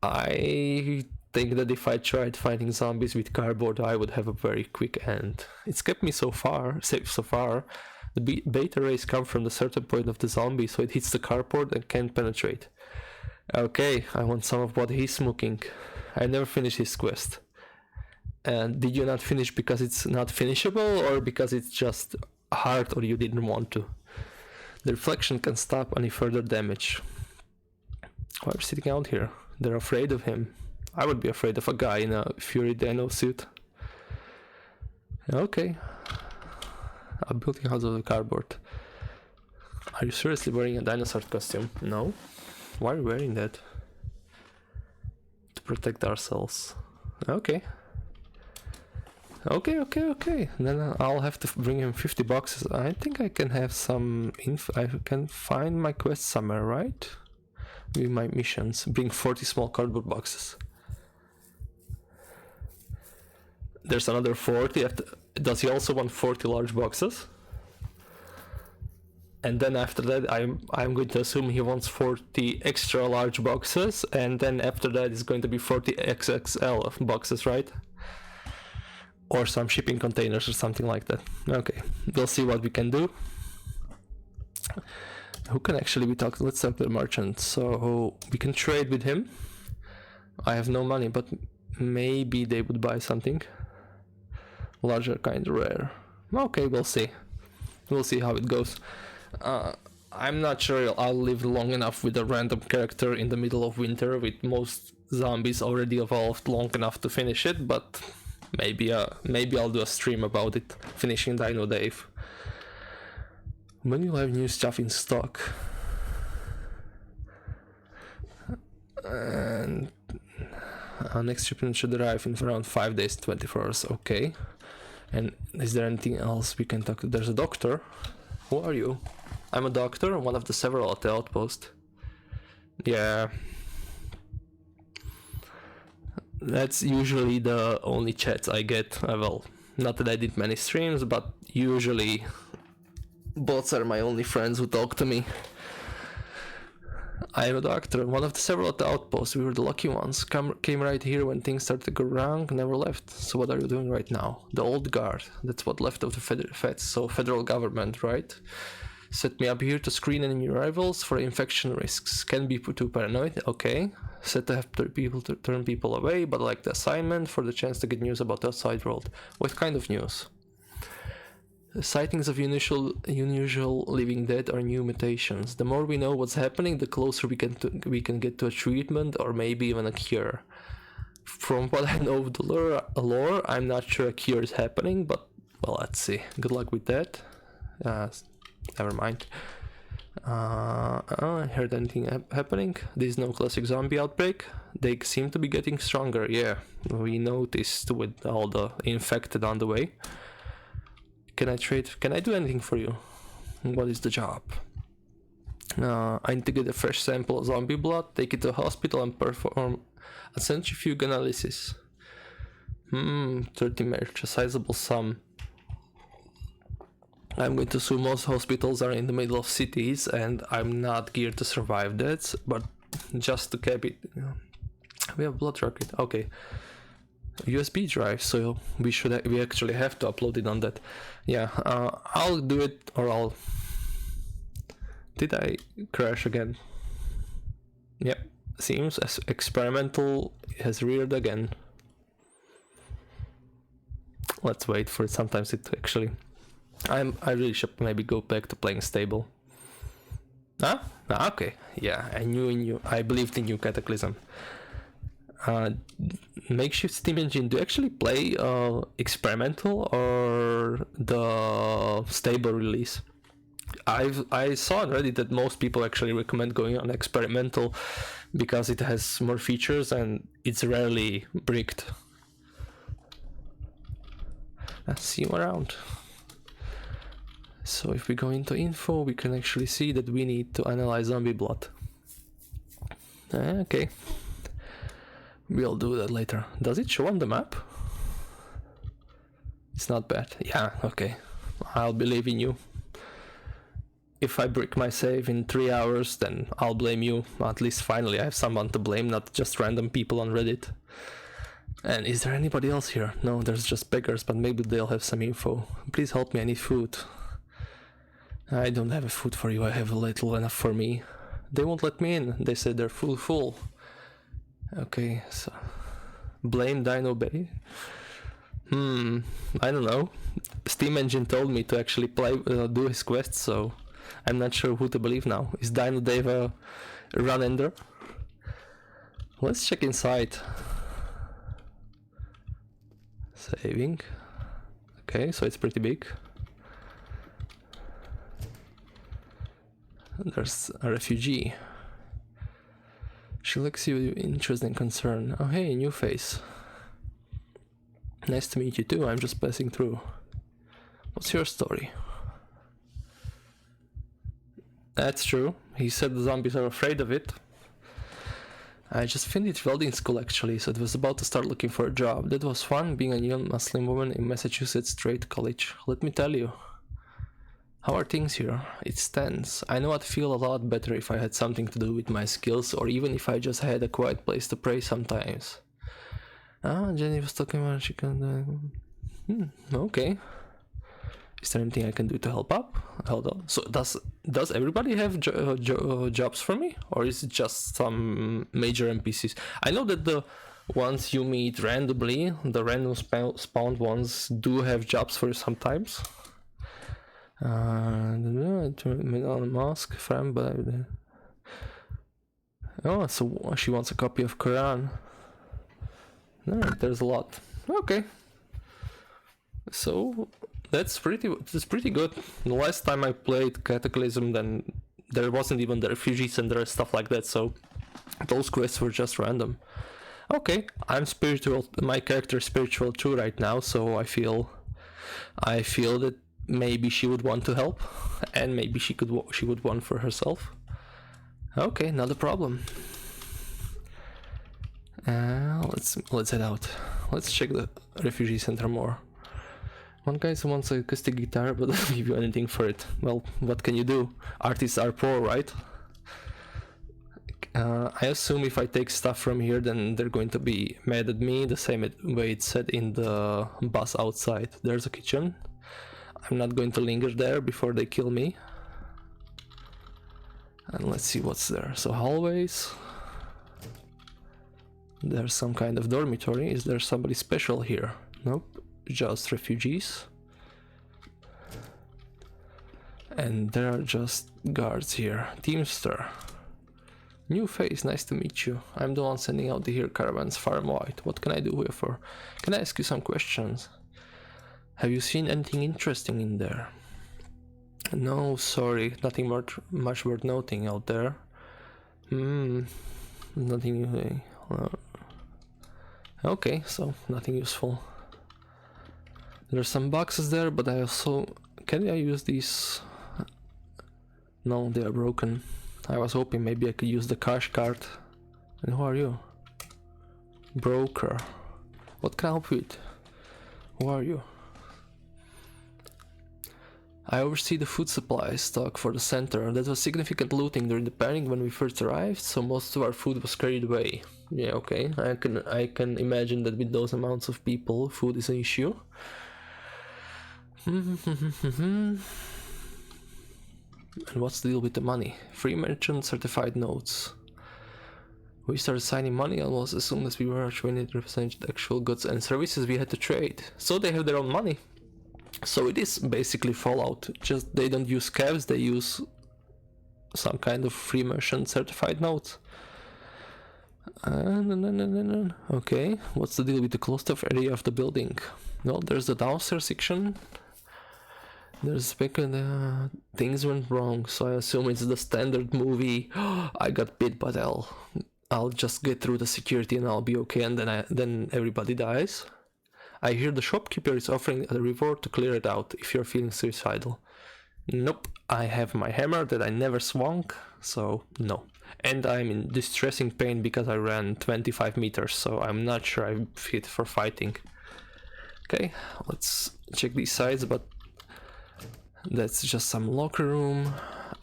I think that if I tried fighting zombies with cardboard, I would have a very quick end. It's kept me so far, safe so far. The beta rays come from the certain point of the zombie, so it hits the cardboard and can't penetrate. Okay, I want some of what he's smoking. I never finished his quest. And did you not finish because it's not finishable, or because it's just hard, or you didn't want to? The reflection can stop any further damage. Why are you sitting out here? They're afraid of him. I would be afraid of a guy in a Fury Dino suit. Okay. I'm building out of the cardboard. Are you seriously wearing a dinosaur costume? No. Why are you wearing that? To protect ourselves. Okay. Okay. Then I'll have to bring him 50 boxes. I think I can have some info. I can find my quest somewhere, right? With my missions. Bring 40 small cardboard boxes. There's another 40. Does he also want 40 large boxes? And then after that, I'm going to assume he wants 40 extra large boxes, and then after that is going to be 40 XXL boxes, right? Or some shipping containers or something like that. Okay, we'll see what we can do. Who can actually be talking? Let's talk to the merchant. So we can trade with him. I have no money, but maybe they would buy something. Larger, kind of rare. Okay, we'll see. We'll see how it goes. I'm not sure I'll live long enough with a random character in the middle of winter with most zombies already evolved long enough to finish it, but maybe I'll do a stream about it, finishing Dino Dave. When you'll have new stuff in stock. And next shipment should arrive in around 5 days, 24 hours, okay. And is there anything else we can talk to? There's a doctor. Who are you? I'm a doctor, one of the several at the outpost. Yeah. That's usually the only chats I get. Well, not that I did many streams, but usually bots are my only friends who talk to me. I'm a doctor, one of the several at the outpost. We were the lucky ones. Came right here when things started to go wrong, never left. So what are you doing right now? The old guard. That's what left of the feds. So federal government, right? Set me up here to screen any arrivals for infection risks. Can be too paranoid. Okay. Set to have people to turn people away, but like the assignment for the chance to get news about the outside world. What kind of news? Sightings of unusual living dead or new mutations. The more we know what's happening, the closer we can get to a treatment or maybe even a cure. From what I know of the lore, I'm not sure a cure is happening, but well, let's see. Good luck with that. Never mind. I heard anything happening? There's no classic zombie outbreak. They seem to be getting stronger. Yeah, we noticed with all the infected on the way. Can I trade? Can I do anything for you? What is the job? I need to get a fresh sample of zombie blood, take it to a hospital and perform a centrifuge analysis. 30 merch, a sizable sum. I'm going to assume most hospitals are in the middle of cities and I'm not geared to survive that, but just to cap it. We have blood rocket, okay. USB drive, so we actually have to upload it on that. Yeah, I'll do it, or I'll... Did I crash again? Yep, seems as experimental has reared again. Let's wait for it. Sometimes it actually... I really should maybe go back to playing stable. Huh? Ah, okay. Yeah, I believed in you, Cataclysm. Makeshift Steam Engine. Do you actually play experimental or the stable release? I saw on Reddit that most people actually recommend going on experimental because it has more features and it's rarely bricked. Let's see you around. So if we go into info, we can actually see that we need to analyze zombie blood. Okay. We'll do that later. Does it show on the map? It's not bad. Yeah, okay. I'll believe in you. If I brick my save in 3 hours, then I'll blame you. At least finally I have someone to blame, not just random people on Reddit. And is there anybody else here? No, there's just beggars, but maybe they'll have some info. Please help me, I need food. I don't have a food for you, I have a little enough for me. They won't let me in, they said they're full. Okay, so... Blame Dino Bay? I don't know. Steam Engine told me to actually do his quest, so... I'm not sure who to believe now. Is Dino Dave a run-ender? Let's check inside. Saving. Okay, so it's pretty big. There's a refugee. She looks you with interest and concern. Oh hey, new face. Nice to meet you too, I'm just passing through. What's your story? That's true. He said the zombies are afraid of it. I just finished welding school actually, so it was about to start looking for a job. That was fun, being a young Muslim woman in Massachusetts State College. Let me tell you. How are things here? It's tense. I know I'd feel a lot better if I had something to do with my skills, or even if I just had a quiet place to pray sometimes. Ah, Jenny was talking about she can... okay. Is there anything I can do to help up? Hold on. So does everybody have jobs for me? Or is it just some major NPCs? I know that the ones you meet randomly, the random spawned ones, do have jobs for you sometimes. Mask from, but oh, so she wants a copy of Quran. Alright, there's a lot. Okay, so that's pretty good. The last time I played Cataclysm, then there wasn't even the refugee center and stuff like that, so those quests were just random. Okay, I'm spiritual. My character is spiritual too right now, so I feel that maybe she would want to help, and maybe she would want for herself. Okay, not a problem. Let's head out. Let's check the refugee center more. One guy wants a acoustic guitar, but doesn't give you anything for it. Well, what can you do? Artists are poor, right? I assume if I take stuff from here, then they're going to be mad at me, the same way it said in the bus outside. There's a kitchen. I'm not going to linger there before they kill me. And let's see what's there. So hallways. There's some kind of dormitory. Is there somebody special here? Nope, just refugees. And there are just guards here. Teamster. New face, nice to meet you. I'm the one sending out the here caravans far and wide. What can I do here for? Can I ask you some questions? Have you seen anything interesting in there? No, sorry, nothing much worth noting out there. Nothing. Okay, so nothing useful. There's some boxes there, but I also... Can I use these? No, they are broken. I was hoping maybe I could use the cash card. And who are you? Broker. What can I help you with? Who are you? I oversee the food supply stock for the center. There was significant looting during the panic when we first arrived, so most of our food was carried away. Yeah, okay. I can imagine that with those amounts of people, food is an issue. And what's the deal with the money? Free merchant certified notes. We started signing money almost as soon as we were when it represented actual goods and services we had to trade. So they have their own money. So it is basically Fallout, just they don't use scavs, they use some kind of free merchant certified notes. Okay, what's the deal with the closed off area of the building? Well, there's the downstairs section. There's things went wrong, so I assume it's the standard movie. I got bit, but I'll just get through the security and I'll be okay, and then everybody dies. I hear the shopkeeper is offering a reward to clear it out if you're feeling suicidal. Nope, I have my hammer that I never swung, so no. And I'm in distressing pain because I ran 25 meters, so I'm not sure I'm fit for fighting. Okay, let's check these sides, but that's just some locker room,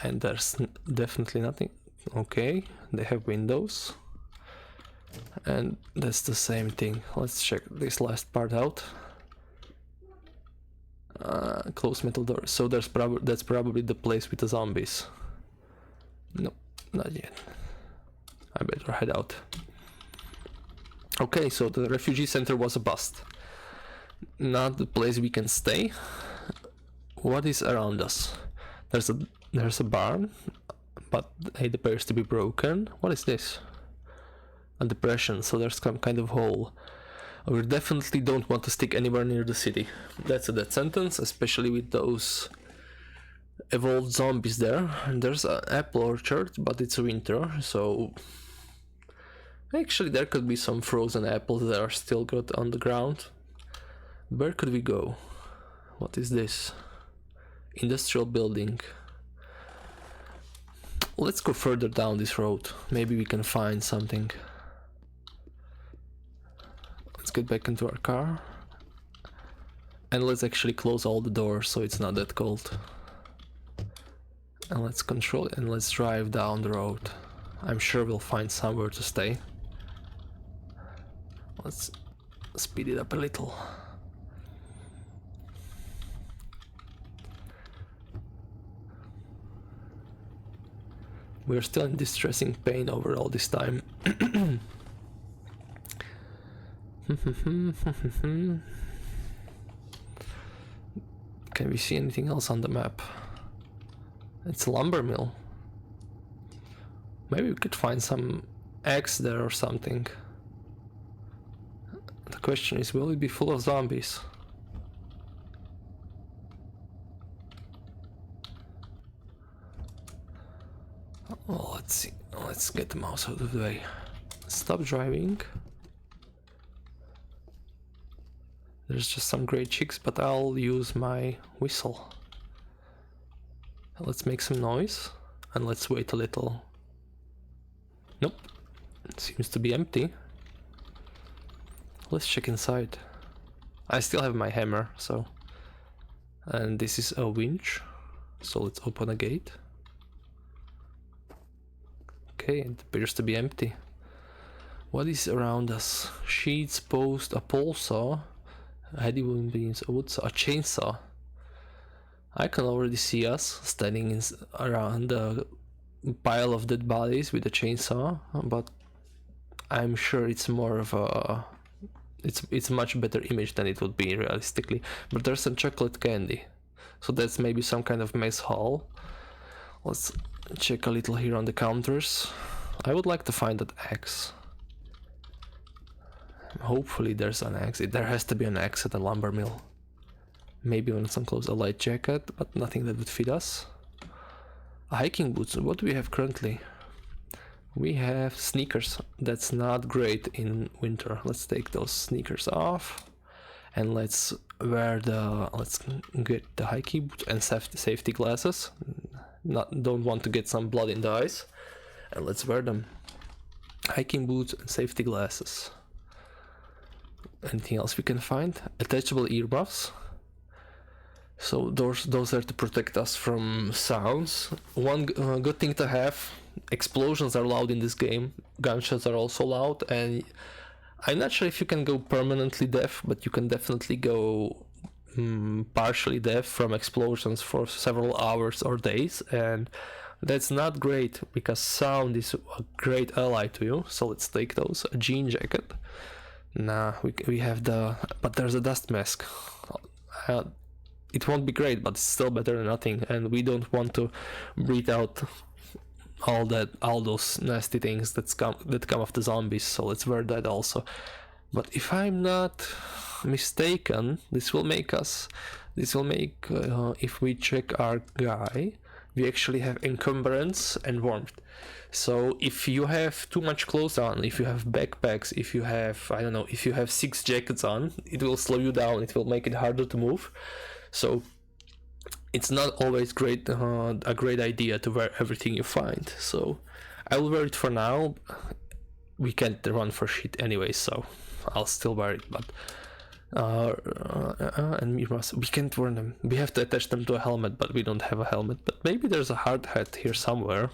and there's definitely nothing. Okay, they have windows. And that's the same thing. Let's check this last part out. Closed metal door. So that's probably the place with the zombies. Nope, not yet. I better head out. Okay, so the refugee center was a bust. Not the place we can stay. What is around us? There's a barn, but it appears to be broken. What is this? A depression, so there's some kind of hole. We definitely don't want to stick anywhere near the city. That's a death sentence, especially with those evolved zombies there. And there's an apple orchard, but it's winter, so actually there could be some frozen apples that are still good on the ground. Where could we go? What is this? Industrial building. Let's go further down this road. Maybe we can find something. Let's get back into our car. And let's actually close all the doors so it's not that cold. And let's control it and let's drive down the road. I'm sure we'll find somewhere to stay. Let's speed it up a little. We're still in distressing pain over all this time. Can we see anything else on the map? It's a lumber mill. Maybe we could find some eggs there or something. The question is, will it be full of zombies? Well, let's see. Let's get the mouse out of the way. Stop driving. There's just some great chicks, but I'll use my whistle. Let's make some noise and let's wait a little. Nope, it seems to be empty. Let's check inside. I still have my hammer, so. And this is a winch, so let's open a gate. Okay, it appears to be empty. What is around us? Sheets, post, a pole saw, heavy wooden beams, a wood saw, a chainsaw. I can already see us standing around a pile of dead bodies with a chainsaw, but I'm sure it's more of a... It's a much better image than it would be realistically. But there's some chocolate candy, so that's maybe some kind of mess hall. Let's check a little here on the counters. I would like to find that axe. Hopefully there's an axe. There has to be an axe at a lumber mill. Maybe on some clothes, a light jacket, but nothing that would fit us. Hiking boots. What do we have currently? We have sneakers. That's not great in winter. Let's take those sneakers off and let's wear the... Let's get the hiking boots and safety glasses. Don't want to get some blood in the eyes. And let's wear them. Hiking boots and safety glasses. Anything else we can find? Attachable earmuffs. So those are to protect us from sounds. One good thing to have: explosions are loud in this game. Gunshots are also loud, and I'm not sure if you can go permanently deaf, but you can definitely go partially deaf from explosions for several hours or days, and that's not great because sound is a great ally to you. So let's take those. A jean jacket. Nah, we have the... but there's a dust mask. It won't be great, but it's still better than nothing, and we don't want to breathe out all those nasty things that come off the zombies, so let's wear that also. But if I'm not mistaken, this will make if we check our guy, we actually have encumbrance and warmth. So if you have too much clothes on, if you have backpacks, if you have, I don't know, if you have 6 jackets on, it will slow you down, it will make it harder to move. So it's not always a great idea to wear everything you find. So I will wear it for now. We can't run for shit anyway, so I'll still wear it. But and we can't wear them. We have to attach them to a helmet, but we don't have a helmet. But maybe there's a hard hat here somewhere.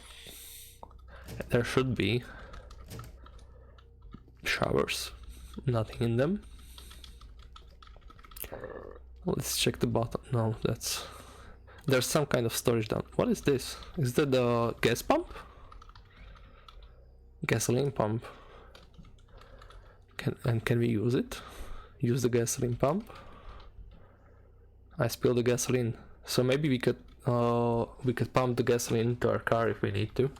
There should be. Showers, nothing in them. Let's check the bottom. No, there's some kind of storage down. What is this? Is that the gas pump? Gasoline pump. Can we use it? Use the gasoline pump? I spilled the gasoline, so maybe we could pump the gasoline into our car if we need to.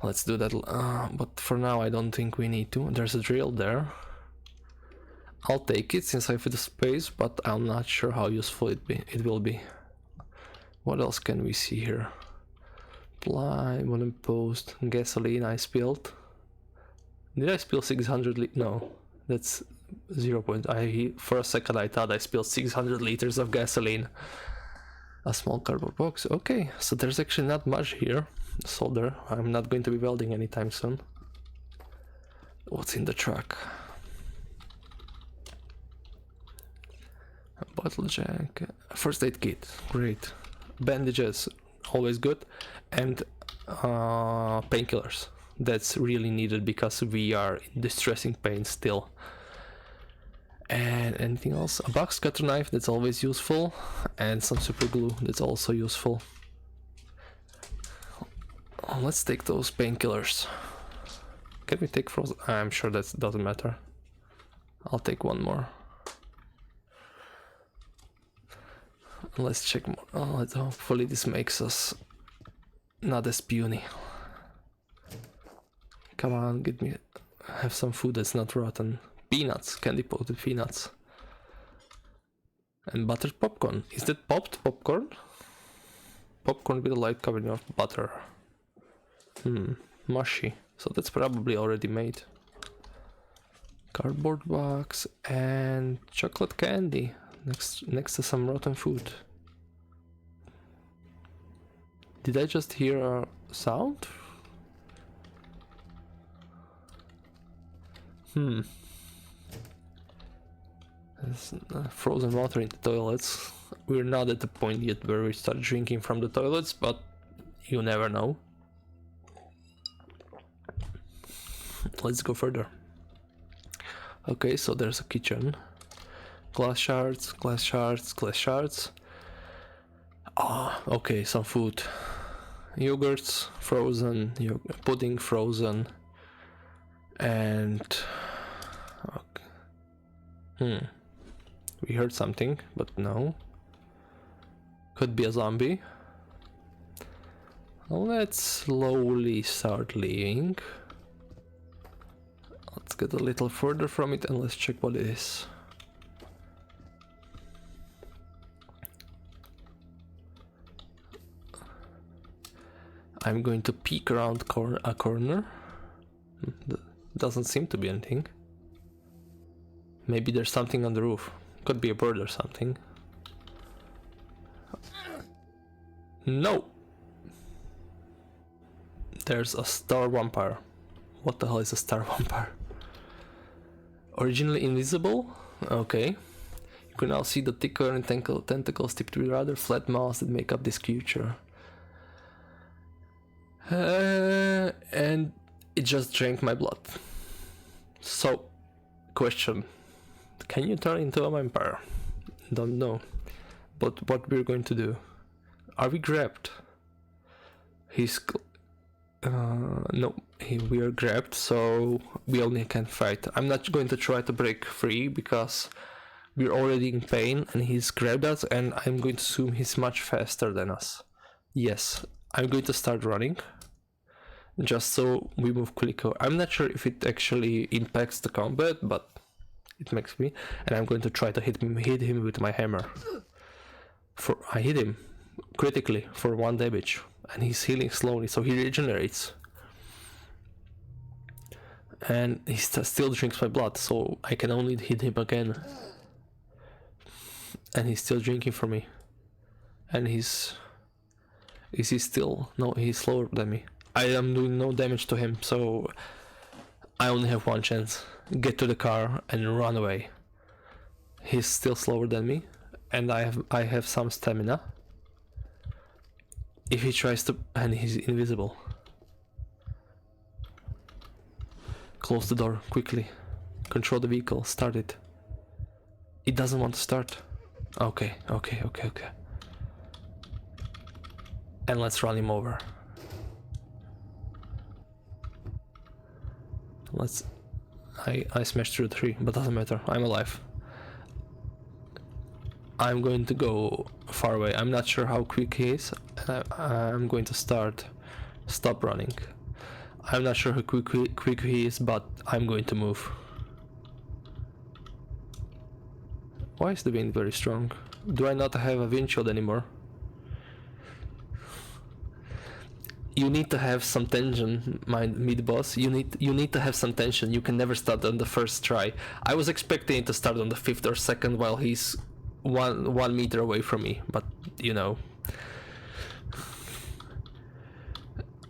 Let's do that. But for now, I don't think we need to. There's a drill there. I'll take it since I have the space, but I'm not sure how useful it will be. What else can we see here? Ply, wooden post, gasoline I spilled. Did I spill 600 No, that's 0. For a second I thought I spilled 600 liters of gasoline. A small cardboard box. Okay, so there's actually not much here. Solder. I'm not going to be welding anytime soon. What's in the truck? A bottle jack. First aid kit. Great. Bandages. Always good. And painkillers. That's really needed because we are in distressing pain still. And anything else? A box cutter knife, that's always useful. And some super glue, that's also useful. Let's take those painkillers. Can we take frozen? I'm sure that doesn't matter. I'll take one more. Let's check more. Oh, hopefully this makes us not as puny. Come on, get me. Have some food that's not rotten. Peanuts, candy coated peanuts. And buttered popcorn. Is that popped popcorn? Popcorn with a light covering of butter. Mushy. So that's probably already made. Cardboard box and chocolate candy next to some rotten food. Did I just hear a sound? There's frozen water in the toilets. We're not at the point yet where we start drinking from the toilets, but you never know. Let's go further. Okay, so there's a kitchen. Glass shards, glass shards, glass shards. Ah, okay, some food. Yogurts, frozen, pudding, frozen. And... okay. We heard something, but no. Could be a zombie. Let's slowly start leaving. Let's get a little further from it and let's check what it is. I'm going to peek around a corner. Doesn't seem to be anything. Maybe there's something on the roof. Could be a bird or something. No! There's a star vampire. What the hell is a star vampire? Originally invisible? Okay. You can now see the thicker and tentacles tipped with rather flat mouths that make up this creature. And it just drank my blood. So, question. Can you turn into a vampire? Don't know. But what we're going to do? Are we grabbed? No, we are grabbed, so we only can fight. I'm not going to try to break free because we're already in pain and he's grabbed us, and I'm going to assume he's much faster than us. Yes, I'm going to start running just so we move quicker. I'm not sure if it actually impacts the combat, but it makes me, and I'm going to try to hit him with my hammer. I hit him critically for 1 damage, and he's healing slowly, so he regenerates. And he still drinks my blood, so I can only hit him again. And he's still drinking for me. And is he still? No, he's slower than me. I am doing no damage to him, so I only have one chance. Get to the car and run away. He's still slower than me, and I have some stamina. If he tries to, and he's invisible. Close the door quickly. Control the vehicle. Start it. It doesn't want to start. Okay. And let's run him over. I smashed through the tree, but doesn't matter. I'm alive. I'm going to go far away. I'm not sure how quick he is. I'm going to stop running. I'm not sure how quick he is, but I'm going to move. Why is the wind very strong? Do I not have a windshield anymore? You need to have some tension, my mid-boss. You need to have some tension. You can never start on the first try. I was expecting it to start on the 5th or 2nd while he's one meter away from me, but you know.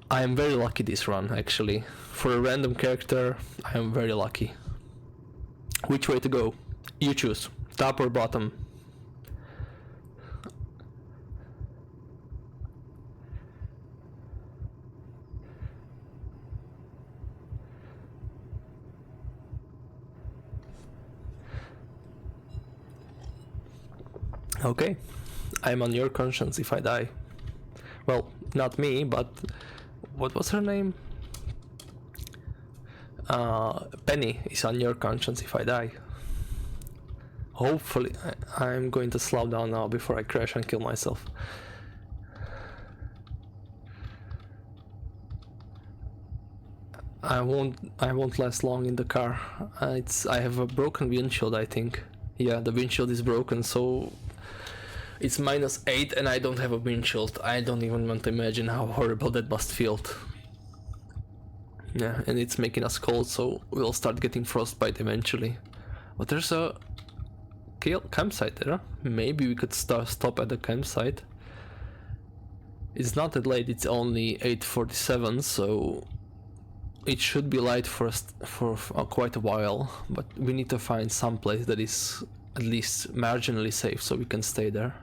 I am very lucky this run, actually. For a random character, I am very lucky. Which way to go? You choose. Top or bottom? Okay, I'm on your conscience if I die. Well, not me, but what was her name? Penny is on your conscience if I die. Hopefully, I'm going to slow down now before I crash and kill myself. I won't last long in the car. I have a broken windshield, I think. Yeah, the windshield is broken, so it's -8 and I don't have a windshield. I don't even want to imagine how horrible that must feel. Yeah, and it's making us cold, so we'll start getting frostbite eventually. But there's a campsite there. Maybe we could stop at the campsite. It's not that late, it's only 8:47, so it should be light for quite a while, but we need to find some place that is at least marginally safe so we can stay there.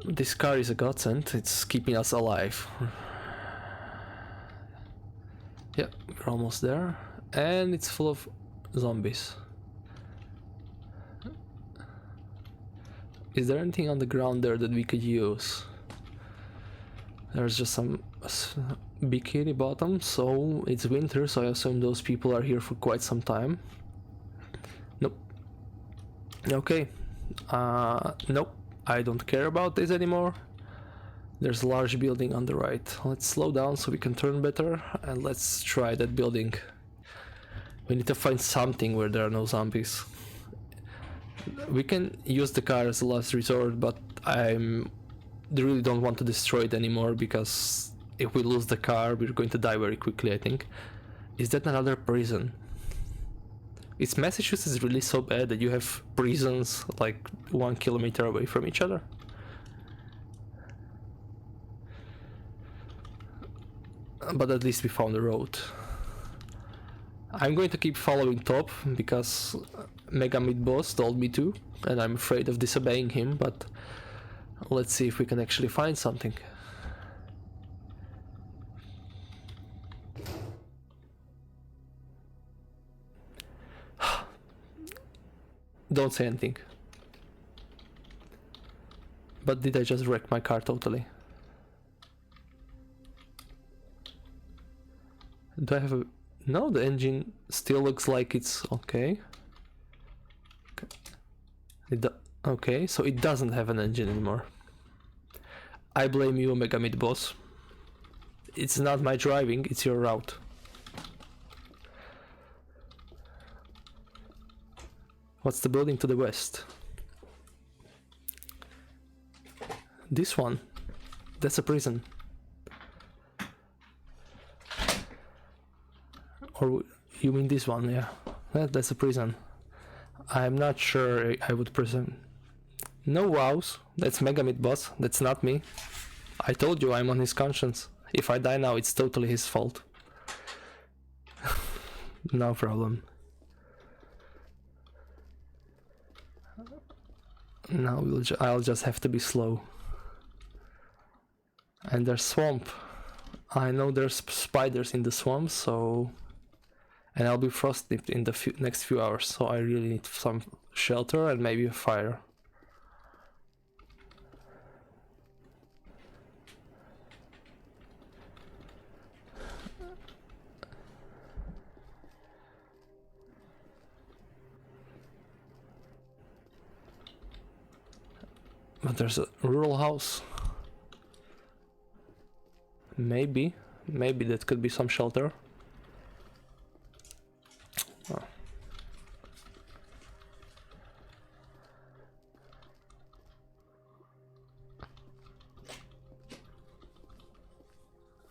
This car is a godsend, it's keeping us alive. Yeah, we're almost there, and it's full of zombies. Is there anything on the ground there that we could use? There's just some bikini bottom, so it's winter, so I assume those people are here for quite some time. Nope. Okay. Nope. I don't care about this anymore. There's a large building on the right. Let's slow down so we can turn better, and let's try that building. We need to find something where there are no zombies. We can use the car as a last resort, but I really don't want to destroy it anymore, because if we lose the car, we're going to die very quickly, I think. Is that another prison? Is Massachusetts really so bad that you have prisons like 1 kilometer away from each other? But at least we found the road. I'm going to keep following Top because Mega Meat Boss told me to, and I'm afraid of disobeying him, but let's see if we can actually find something. Don't say anything. But did I just wreck my car totally? Do I have a... No, the engine still looks like it's okay. Okay, so it doesn't have an engine anymore. I blame you, Mega Meat Boss. It's not my driving, it's your route. What's the building to the west? This one. That's a prison. Or you mean this one? Yeah. That's a prison. I'm not sure I would presume. No wows. That's Mega Meat Boss. That's not me. I told you I'm on his conscience. If I die now, it's totally his fault. No problem. Now I'll just have to be slow. And there's swamp. I know there's spiders in the swamp, so... And I'll be frost-nipped in the next few hours, so I really need some shelter and maybe a fire. But there's a rural house. Maybe that could be some shelter. Oh.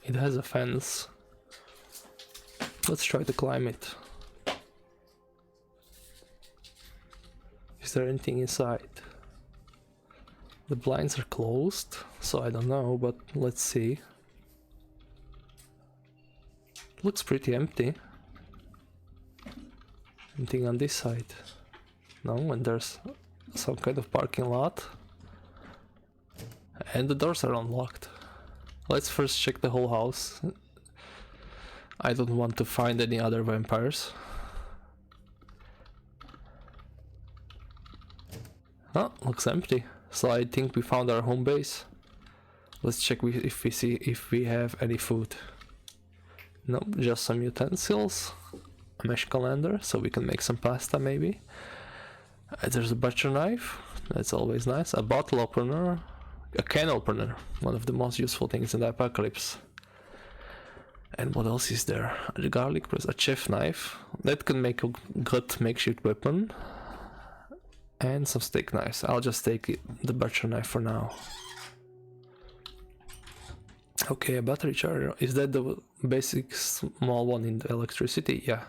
it has a fence. Let's try to climb it. Is there anything inside? The blinds are closed, so I don't know, but let's see. Looks pretty empty. Anything on this side? No, and there's some kind of parking lot. And the doors are unlocked. Let's first check the whole house. I don't want to find any other vampires. Oh, looks empty. So I think we found our home base. Let's check if we have any food. Nope, just some utensils. A mesh colander, so we can make some pasta maybe. There's a butcher knife, that's always nice. A bottle opener, a can opener, one of the most useful things in the apocalypse. And what else is there? A garlic press, a chef knife, that can make a good makeshift weapon. And some steak knives. I'll just take the butcher knife for now. Okay, a battery charger. Is that the basic small one in the electricity? Yeah.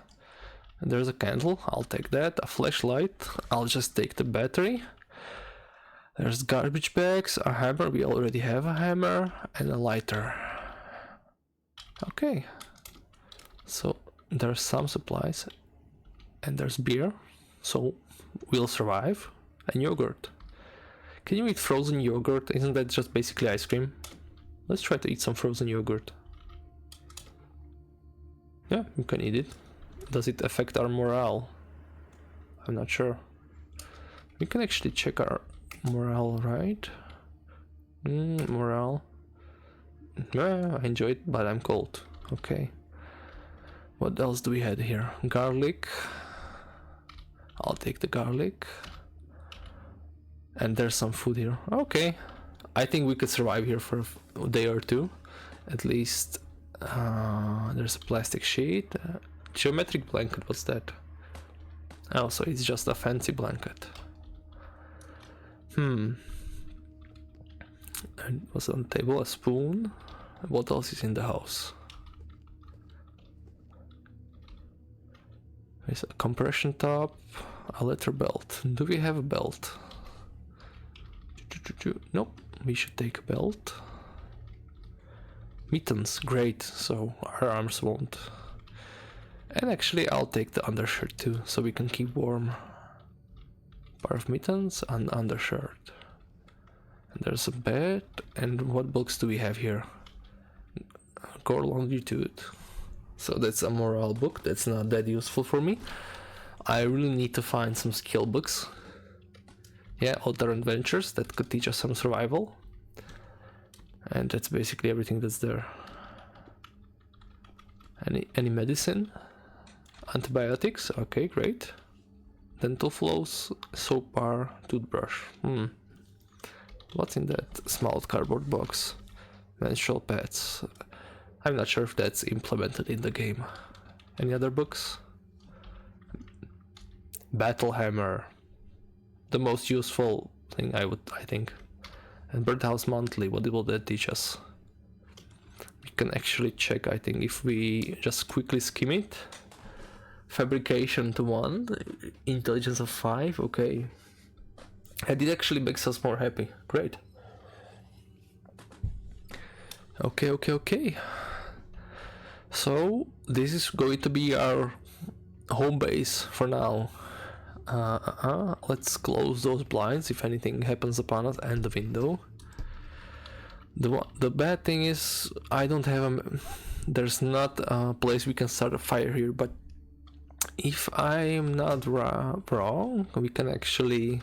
And there's a candle. I'll take that. A flashlight. I'll just take the battery. There's garbage bags. A hammer. We already have a hammer. And a lighter. Okay. So there's some supplies. And there's beer. So we'll survive. And yogurt. Can you eat frozen yogurt? Isn't that just basically ice cream? Let's try to eat some frozen yogurt. Yeah, you can eat it. Does it affect our morale? I'm not sure. We can actually check our morale, right? Morale. Yeah, I enjoy it, but I'm cold. Okay. What else do we have here? Garlic. I'll take the garlic. And there's some food here. Okay. I think we could survive here for a day or two. At least. There's a plastic sheet. Geometric blanket, what's that? Oh, so it's just a fancy blanket. And what's on the table? A spoon. What else is in the house? There's a compression top, a leather belt. Do we have a belt? Nope, we should take a belt. Mittens, great, so our arms won't. And actually I'll take the undershirt too, so we can keep warm. Pair of mittens and undershirt. And there's a bed, and what books do we have here? Core Longitude. So that's a morale book, that's not that useful for me. I really need to find some skill books. Yeah, Other Adventures, that could teach us some survival. And that's basically everything that's there. Any medicine? Antibiotics, okay, great. Dental floss, soap bar, toothbrush. What's in that small cardboard box? Menstrual pads. I'm not sure if that's implemented in the game. Any other books? Battle hammer. The most useful thing I think. And Birdhouse Monthly, what will that teach us? We can actually check, I think, if we just quickly skim it. Fabrication to 1, intelligence of 5, okay. And it actually makes us more happy, great. Okay. So, this is going to be our home base for now. Let's close those blinds if anything happens upon us, and the window. The bad thing is I don't have there's not a place we can start a fire here, but if I'm not wrong, we can actually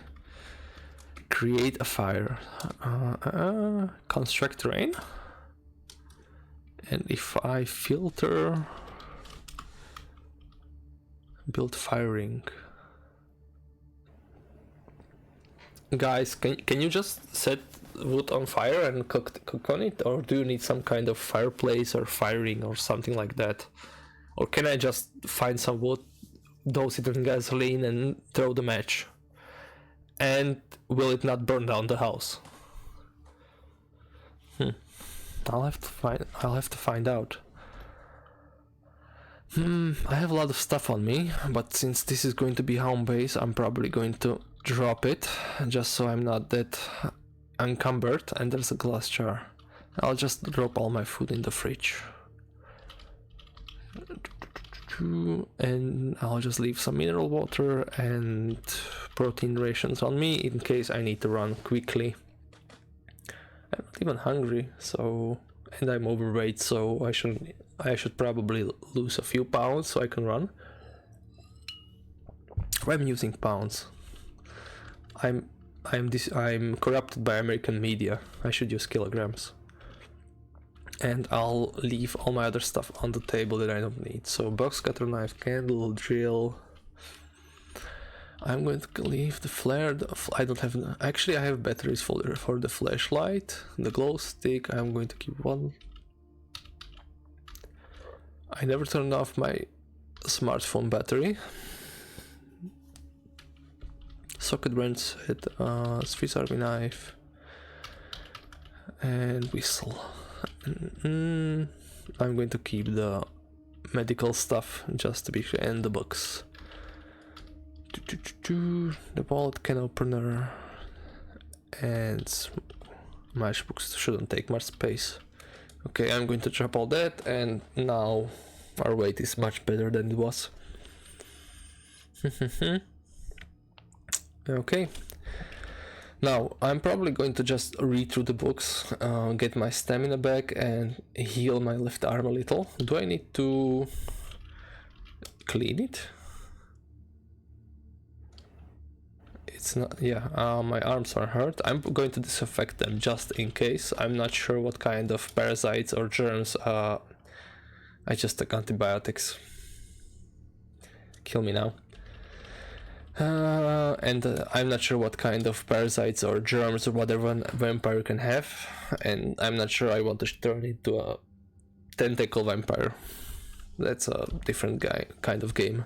create a fire. Construct terrain, and if I filter, build firing. Guys, can you just set wood on fire and cook on it, or do you need some kind of fireplace or firing or something like that? Or can I just find some wood, dose it in gasoline and throw the match? And will it not burn down the house? I'll have to find out. I have a lot of stuff on me, but since this is going to be home base, I'm probably going to drop it, just so I'm not that encumbered. And there's a glass jar. I'll just drop all my food in the fridge. And I'll just leave some mineral water and protein rations on me in case I need to run quickly. I'm not even hungry, so, and I'm overweight, so I should probably lose a few pounds so I can run. I'm using pounds. I'm corrupted by American media. I should use kilograms. And I'll leave all my other stuff on the table that I don't need. So box cutter, knife, candle, drill. I'm going to leave the flare. I don't have. Actually, I have batteries for the flashlight, the glow stick. I'm going to keep one. I never turned off my smartphone battery. Socket wrench, Swiss Army knife, and whistle. I'm going to keep the medical stuff just to be sure, and the books. The wallet can opener and matchbooks shouldn't take much space. Okay, I'm going to drop all that, and now our weight is much better than it was. Okay. Now, I'm probably going to just read through the books, get my stamina back, and heal my left arm a little. Do I need to clean it? It's not, yeah, my arms are hurt. I'm going to disinfect them just in case. I'm not sure what kind of parasites or germs. I just took antibiotics. Kill me now. And I'm not sure what kind of parasites or germs or whatever a vampire can have, and I'm not sure I want to turn into a tentacle vampire. That's a different kind of game.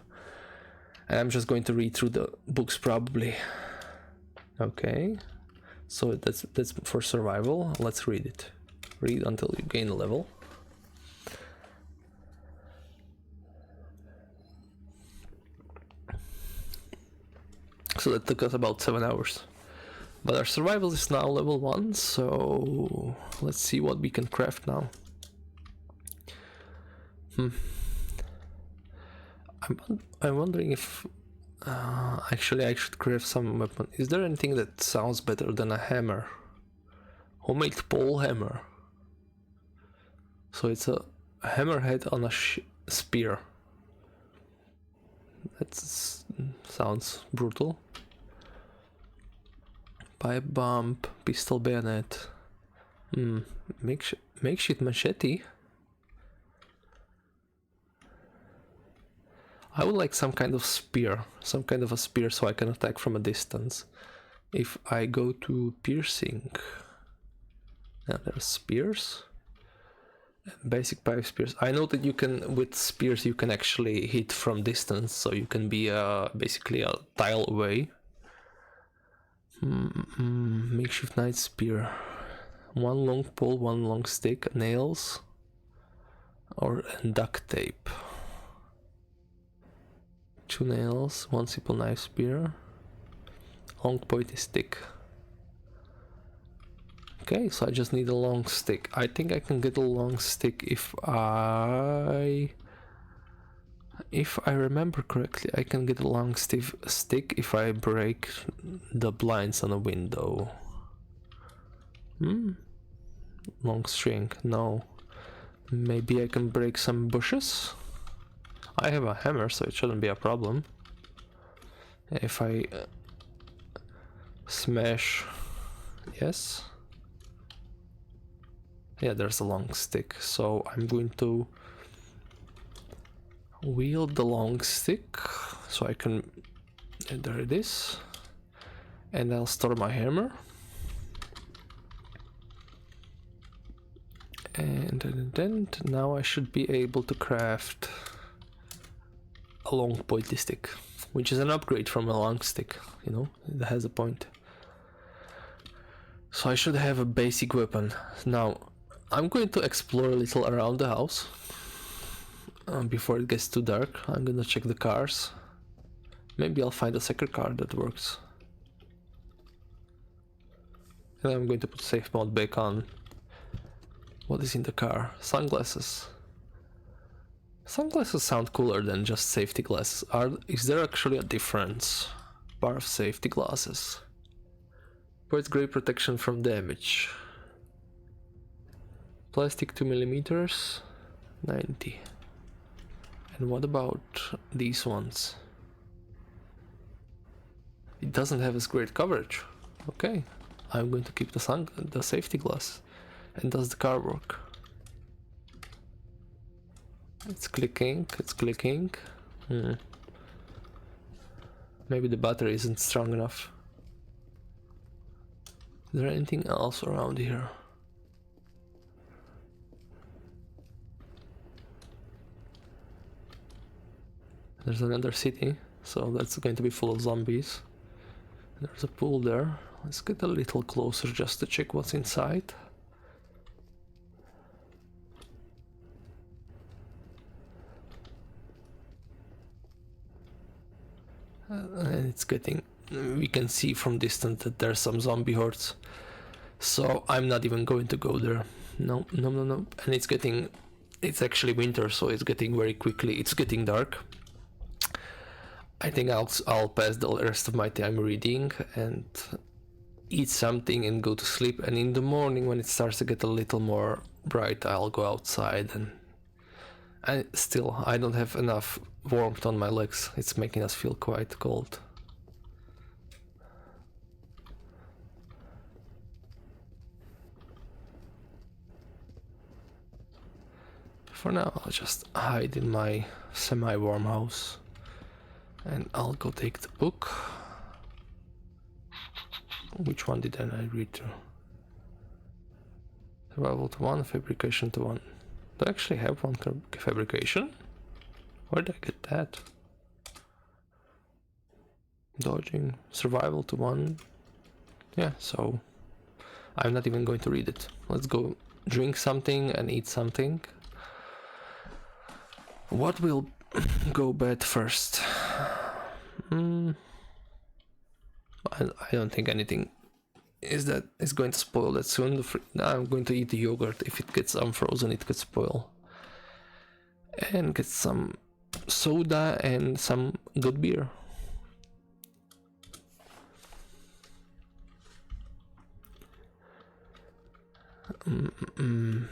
And I'm just going to read through the books probably. Okay, so that's for survival. Let's read it. Read until you gain a level. So that took us about 7 hours. But our survival is now level 1, so let's see what we can craft now. I'm wondering if actually I should craft some weapon. Is there anything that sounds better than a hammer? Homemade pole hammer. So it's a hammerhead on a spear. That sounds brutal. Pipe bomb, pistol bayonet. Makeshift machete. I would like some kind of spear, so I can attack from a distance. If I go to piercing, now there's spears. Basic pipe spears. I know that you can, with spears, you can actually hit from distance, so you can be basically a tile away. Makeshift knight spear. One long pole, one long stick, nails, or duct tape. 2 nails, 1 simple knife spear, long pointy stick. Okay, so I just need a long stick. I think I can get a long stick if I remember correctly. I can get a long stick if I break the blinds on a window. Long string, no. Maybe I can break some bushes. I have a hammer, so it shouldn't be a problem. If I smash, yes. Yeah, there's a long stick, so I'm going to wield the long stick so I can, and there it is, and I'll store my hammer, and then now I should be able to craft a long pointy stick, which is an upgrade from a long stick, you know, it has a point. So I should have a basic weapon. Now I'm going to explore a little around the house before it gets too dark. I'm gonna check the cars. Maybe I'll find a second car that works. And I'm going to put safe mode back on. What is in the car? Sunglasses. Sunglasses sound cooler than just safety glasses. Is there actually a difference? Bar of safety glasses. Provides great protection from damage. Plastic 2mm, 90. And what about these ones? It doesn't have as great coverage. Okay, I'm going to keep the safety glass. And does the car work? It's clicking, it's clicking. Maybe the battery isn't strong enough. Is there anything else around here? There's another city, so that's going to be full of zombies. There's a pool there. Let's get a little closer just to check what's inside. And it's getting... we can see from distance that there's some zombie hordes. So I'm not even going to go there. No. And it's getting... it's actually winter, so it's getting very quickly... it's getting dark. I think I'll pass the rest of my time reading and eat something and go to sleep, and in the morning when it starts to get a little more bright I'll go outside. And still I don't have enough warmth on my legs, it's making us feel quite cold. For now I'll just hide in my semi-warm house. And I'll go take the book. Which one did I read through? Survival to 1, fabrication to 1. Do I actually have one fabrication? Where did I get that? Dodging, survival to 1. Yeah, so I'm not even going to read it. Let's go drink something and eat something. What will go bad first? I don't think anything is going to spoil that soon. I'm going to eat the yogurt. If it gets unfrozen, it could spoil. And get some soda and some good beer.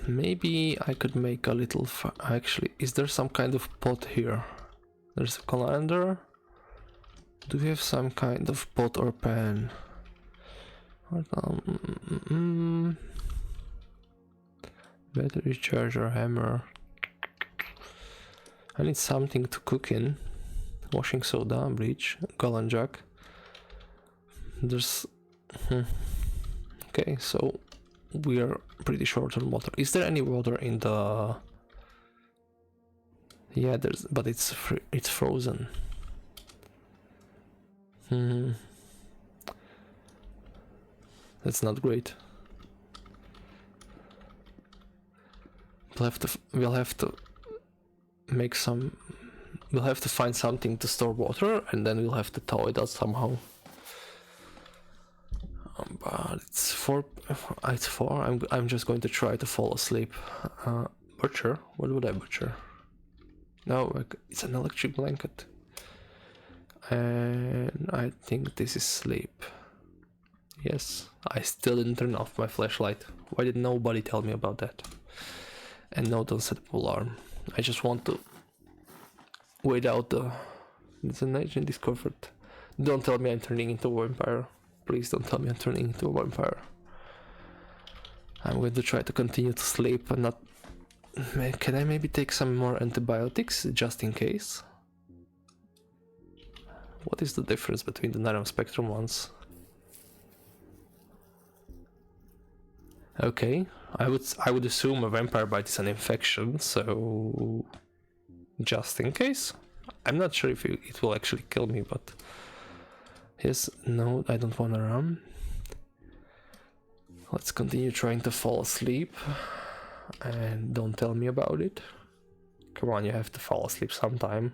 Maybe I could make a little... actually, is there some kind of pot here? There's a colander. Do we have some kind of pot or pan? Battery charger, hammer. I need something to cook in. Washing soda, bleach, gallon jug. There's... okay, so we are pretty short on water. Is there any water in the... yeah, there's, but it's frozen. That's not great. We'll have to make some... we'll have to find something to store water, and then we'll have to thaw it out somehow. But it's 4. I'm just going to try to fall asleep. Butcher? What would I butcher? No, it's an electric blanket. And I think this is sleep. Yes, I still didn't turn off my flashlight. Why did nobody tell me about that? And no, don't set up alarm. I just want to wait out the... it's an agent discomfort. Don't tell me I'm turning into a vampire. Please don't tell me I'm turning into a vampire. I'm going to try to continue to sleep and not... can I maybe take some more antibiotics just in case? What is the difference between the narrow spectrum ones? Okay, I would assume a vampire bite is an infection, so just in case. I'm not sure if it will actually kill me, but yes, no, I don't want to run. Let's continue trying to fall asleep. and don't tell me about it. Come on, you have to fall asleep sometime.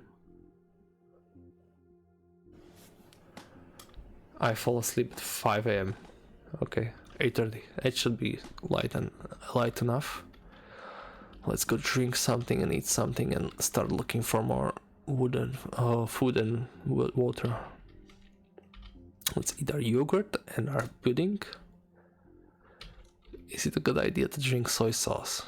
I fall asleep at 5 AM. Okay, 8:30. It should be light enough. Let's go drink something and eat something and start looking for more food and water. Let's eat our yogurt and our pudding. Is it a good idea to drink soy sauce?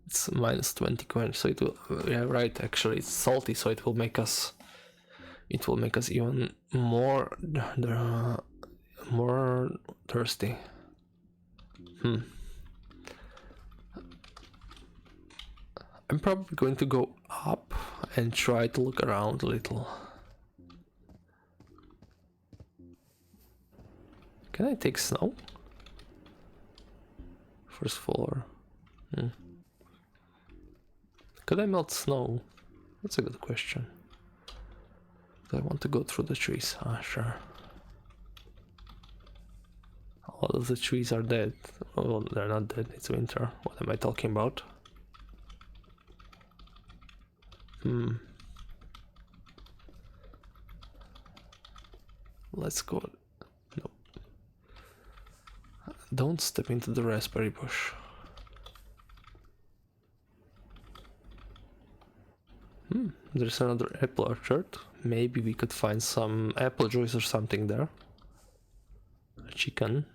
It's minus 20 quench, so it will. Yeah, right. Actually, it's salty, so it will make us. It will make us even more thirsty. I'm probably going to go up and try to look around a little. Can I take snow? First floor. Could I melt snow? That's a good question. Do I want to go through the trees? Ah, sure. A lot of the trees are dead. Well, they're not dead, it's winter. What am I talking about? Let's go. Nope. Don't step into the raspberry bush. There's another apple orchard. Maybe we could find some apple juice or something there. A chicken.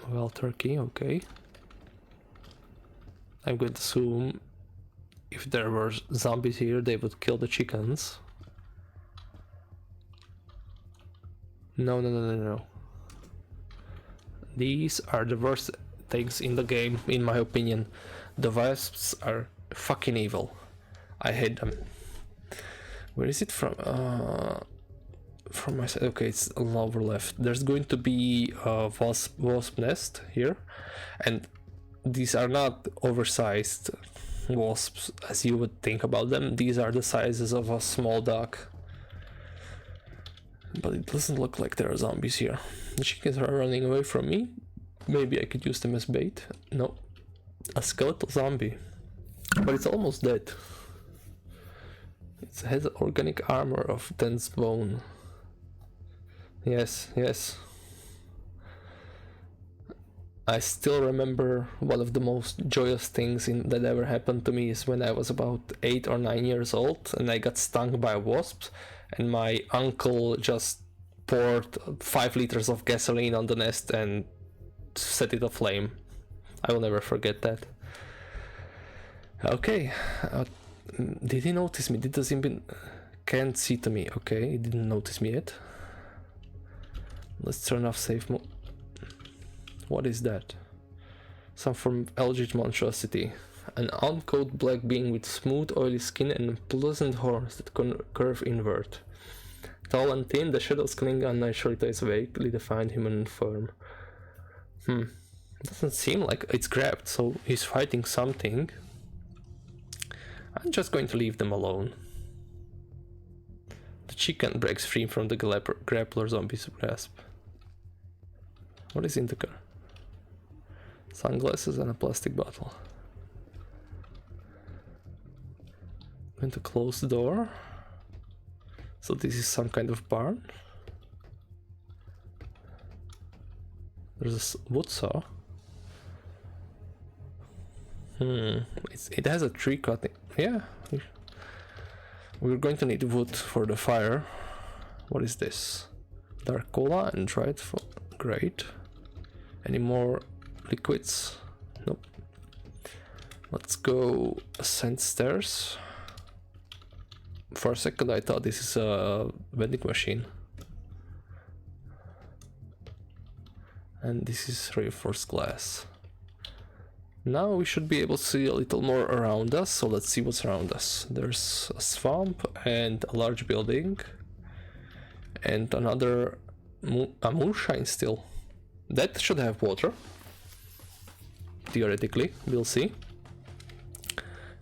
Well, turkey, okay. I'm going to assume if there were zombies here, they would kill the chickens. No. These are the worst things in the game, in my opinion. The wasps are fucking evil. I hate them. Where is it from? From my side. Okay, it's lower left. There's going to be a wasp nest here, and these are not oversized wasps as you would think about them. These are the sizes of a small duck. But it doesn't look like there are zombies here. The chickens are running away from me. Maybe I could use them as bait. No. A skeletal zombie. But it's almost dead. It has organic armor of dense bone. Yes. I still remember one of the most joyous things that ever happened to me is when I was about 8 or 9 years old and I got stung by a wasp, and my uncle just poured 5 liters of gasoline on the nest and set it aflame. I will never forget that. Okay, did he notice me? Did the zombie can't see to me? Okay, he didn't notice me yet. Let's turn off safe mode. What is that? Some form of eldritch monstrosity. An uncouth black being with smooth oily skin and pleasant horns that curve inward. Tall and thin, the shadows cling unnaturally to its vaguely defined human form. Doesn't seem like it's grabbed, so he's fighting something. I'm just going to leave them alone. The chicken breaks free from the grappler zombie's grasp. What is in the car? Sunglasses and a plastic bottle. Going to close the door. So this is some kind of barn. There's a wood saw. It has a tree cutting. Yeah. We're going to need wood for the fire. What is this? Dark cola and dried great. Any more liquids? Nope. Let's go ascend stairs. For a second I thought this is a vending machine. And this is reinforced glass. Now we should be able to see a little more around us, so let's see what's around us. There's a swamp and a large building. And another a moonshine still. That should have water. Theoretically, we'll see.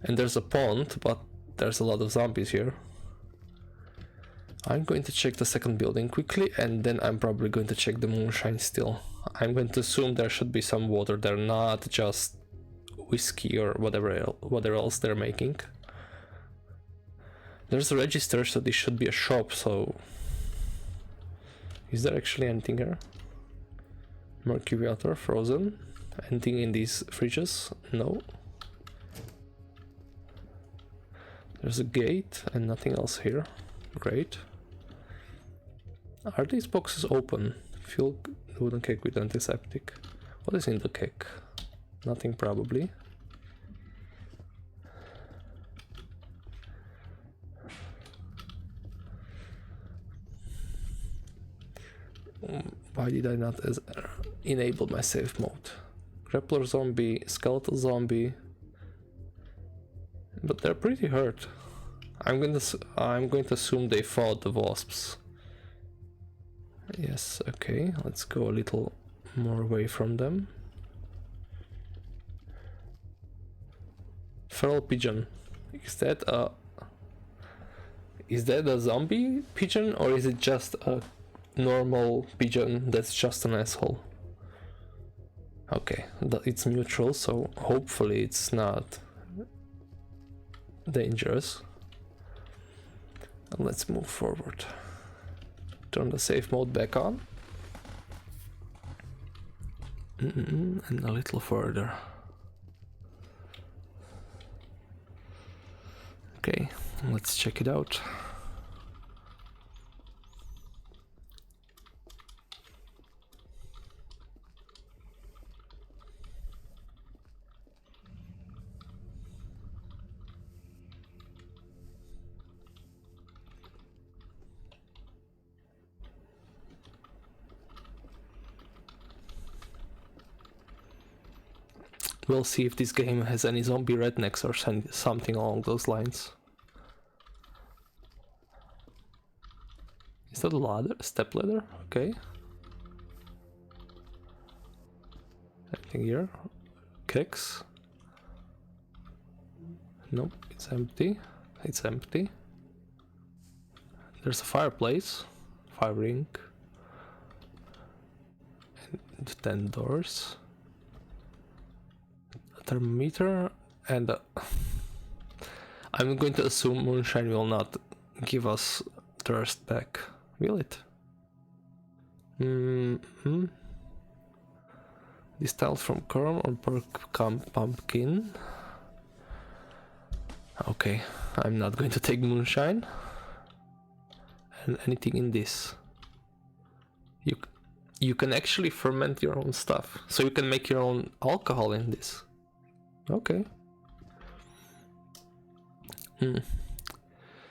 And there's a pond, but there's a lot of zombies here. I'm going to check the second building quickly, and then I'm probably going to check the moonshine still. I'm going to assume there should be some water there, not just whiskey or whatever else they're making. There's a register, so this should be a shop, so... Is there actually anything here? Mercury water, frozen. Anything in these fridges? No. There's a gate and nothing else here. Great. Are these boxes open? Fuel wooden cake with antiseptic. What is in the cake? Nothing probably. Why did I not enable my safe mode? Grappler zombie, skeletal zombie. But they're pretty hurt. I'm going to assume they fought the wasps. Yes, okay, let's go a little more away from them. Feral pigeon. Is that a zombie pigeon, or is it just a normal pigeon that's just an asshole? Okay, it's neutral, so hopefully it's not dangerous. And let's move forward. Turn the safe mode back on. And a little further. Okay, let's check it out. We'll see if this game has any zombie rednecks or something along those lines. Is that a ladder? Step ladder? Okay. Anything here? Kegs? Nope, it's empty. It's empty. There's a fireplace. Fire ring. And 10 doors. Thermometer, and I'm going to assume moonshine will not give us thirst back, will it? Distilled from corn or pork pumpkin. Okay, I'm not going to take moonshine. And anything in this. You can actually ferment your own stuff, so you can make your own alcohol in this. Okay.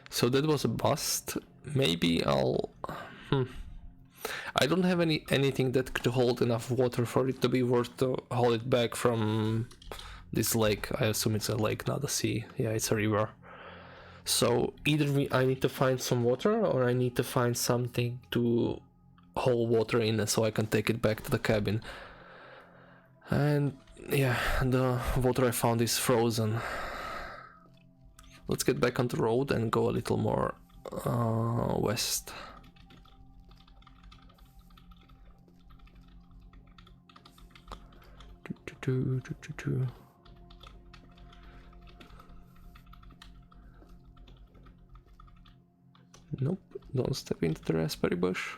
So that was a bust. Maybe I'll... I don't have anything that could hold enough water for it to be worth to haul it back from this lake. I assume it's a lake, not a sea. Yeah, it's a river. So either I need to find some water, or I need to find something to haul water in so I can take it back to the cabin. And yeah, the water I found is frozen. Let's get back on the road and go a little more west. Nope, don't step into the raspberry bush.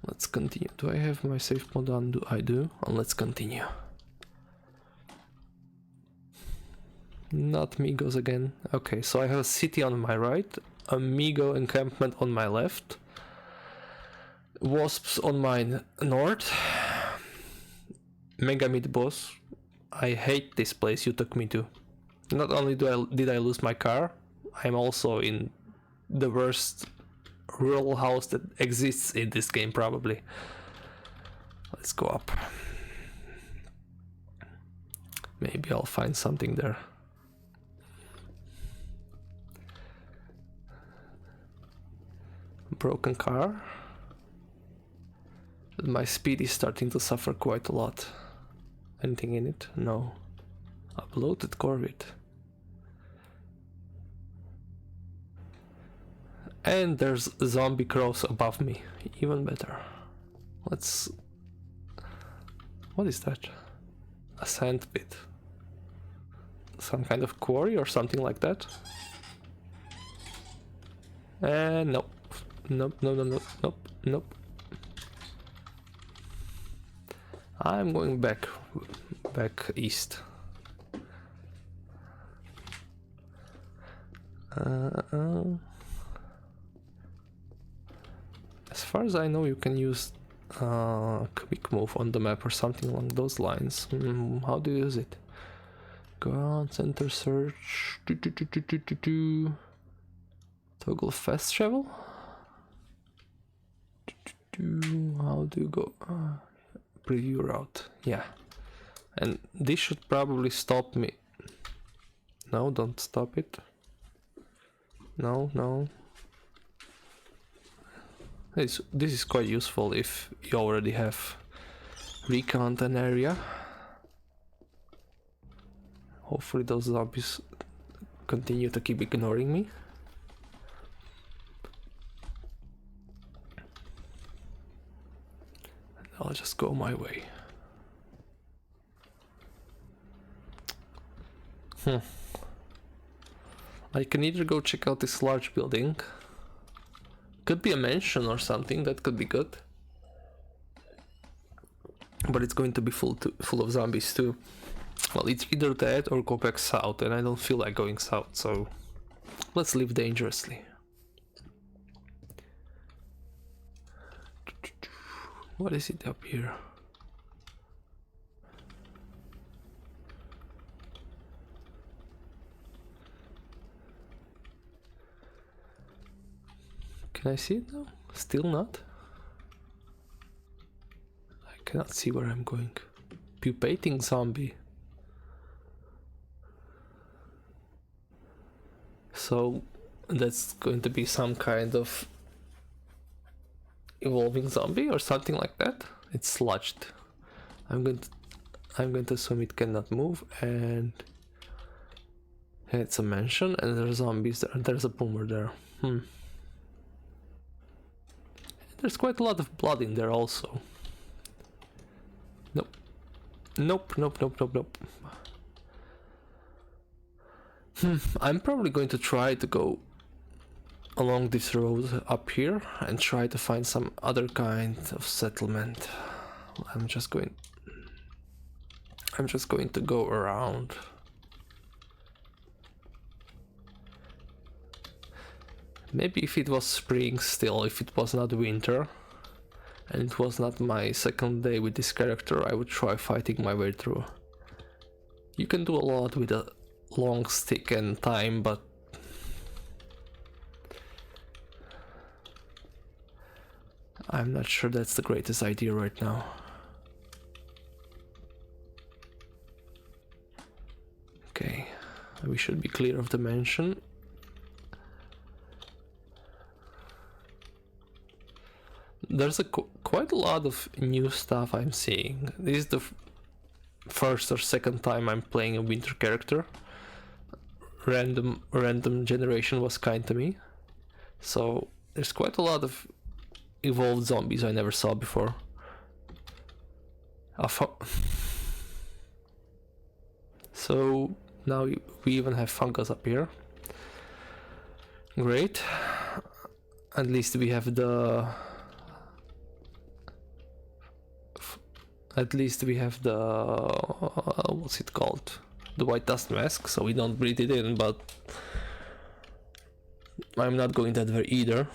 Let's continue. Do I have my safe mode on? I do. And let's continue. Not Migos again. Okay, so I have a city on my right, a Migo encampment on my left, wasps on my north, Mega Meat Boss. I hate this place you took me to. Not only did I lose my car, I'm also in the worst rural house that exists in this game, probably. Let's go up. Maybe I'll find something there. Broken car. My speed is starting to suffer quite a lot. Anything in it? No. A bloated Corvette. And there's zombie crows above me. Even better. Let's... What is that? A sand pit. Some kind of quarry or something like that? Nope. Nope, no, no, no, nope, nope. I'm going back east. As far as I know, you can use quick move on the map or something along those lines. How do you use it? Go on, center search. Toggle fast travel. How do you go? Preview route. Yeah. And this should probably stop me. No, don't stop it. No, no. This is quite useful if you already have reconned an area. Hopefully those zombies continue to keep ignoring me. And I'll just go my way. I can either go check out this large building. Could be a mansion or something, that could be good. But it's going to be full of zombies too. Well, it's either that or go back south, and I don't feel like going south, so let's live dangerously. What is it up here? Can I see it now? Still not? I cannot see where I'm going. Pupating zombie. So that's going to be some kind of evolving zombie or something like that. It's sludged. I'm going to assume it cannot move, and it's a mansion and there are zombies there. There's a boomer there. There's quite a lot of blood in there also. Nope. Nope, nope, nope, nope, nope. I'm probably going to try to go along this road up here and try to find some other kind of settlement. I'm just going to go around. Maybe if it was spring still, if it was not winter, and it was not my second day with this character, I would try fighting my way through. You can do a lot with a long stick and time, but I'm not sure that's the greatest idea right now. Okay, we should be clear of the mansion. There's quite a lot of new stuff I'm seeing. This is the first or second time I'm playing a winter character. Random generation was kind to me. So there's quite a lot of evolved zombies I never saw before. So now we even have fungus up here. Great. At least we have the... what's it called? The white dust mask, so we don't breathe it in, but I'm not going that way either.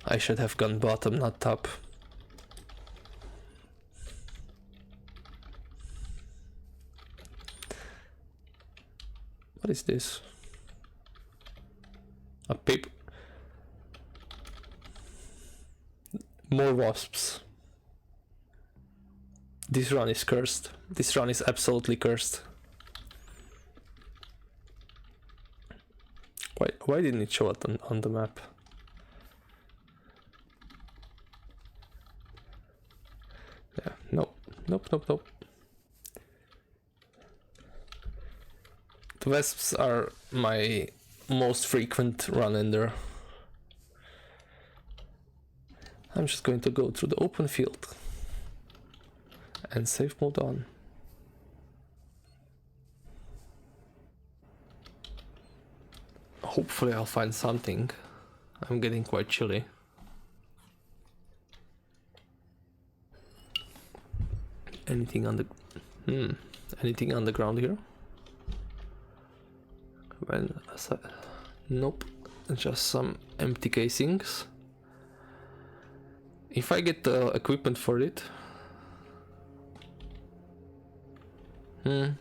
I should have gone bottom, not top. What is this? A paper. More wasps. This run is cursed. This run is absolutely cursed. Why didn't it show it on the map? Yeah, nope, nope, nope, nope. The wasps are my most frequent run ender. I'm just going to go through the open field and save mode on. Hopefully I'll find something. I'm getting quite chilly. Anything on the anything on the ground here? Nope, just some empty casings. If I get the equipment for it,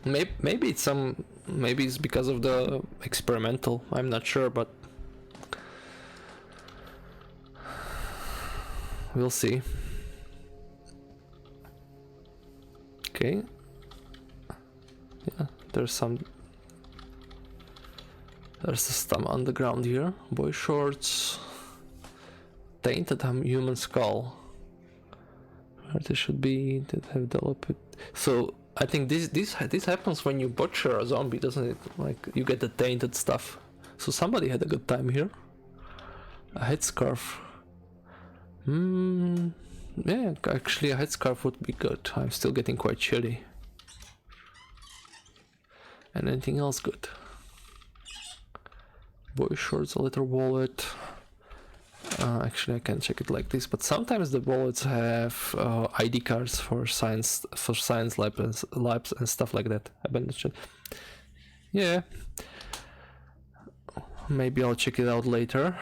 maybe it's because of the experimental. I'm not sure, but we'll see. Okay. Yeah, there's some stuff on the ground here. Boy shorts. Tainted human skull. Where they should be, that have developed. So I think this happens when you butcher a zombie, doesn't it? Like you get the tainted stuff. So somebody had a good time here. A headscarf. Yeah, actually a headscarf would be good. I'm still getting quite chilly. And anything else good? Boy shorts, a little wallet. Actually, I can check it like this, but sometimes the wallets have ID cards for science labs and stuff like that. I mentioned. Yeah, maybe I'll check it out later.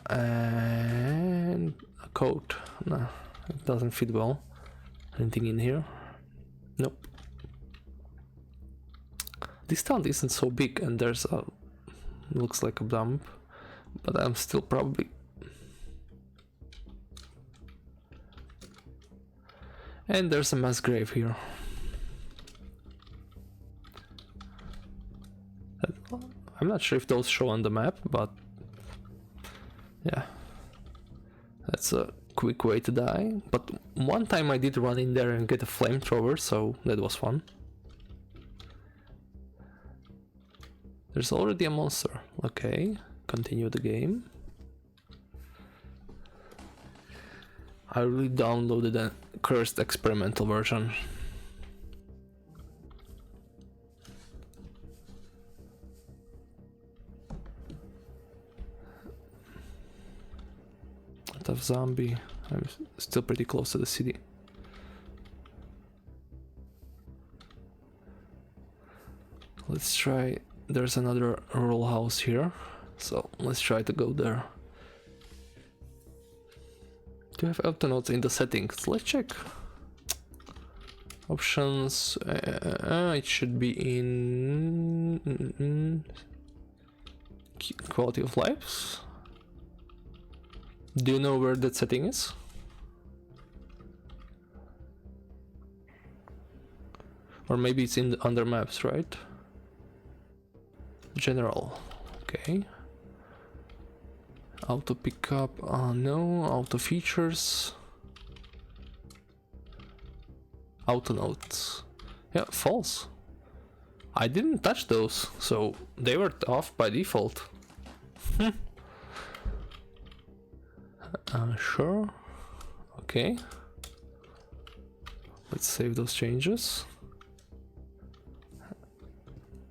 And a coat. No, it doesn't fit well. Anything in here? Nope. This town isn't so big, and there's a looks like a dump, but I'm still probably. And there's a mass grave here. I'm not sure if those show on the map, but yeah, that's a quick way to die. But one time I did run in there and get a flamethrower, so that was fun. There's already a monster. Okay, continue the game. I really downloaded a cursed experimental version. Tough zombie. I'm still pretty close to the city. Let's try. There's another rural house here, so let's try to go there. Do you have auto notes in the settings? Let's check. Options. It should be in quality of life. Do you know where that setting is? Or maybe it's in under maps, right? General. Okay. Auto pickup, no. Auto features. Auto notes. Yeah, false. I didn't touch those, so they were off by default. Sure. Okay. Let's save those changes.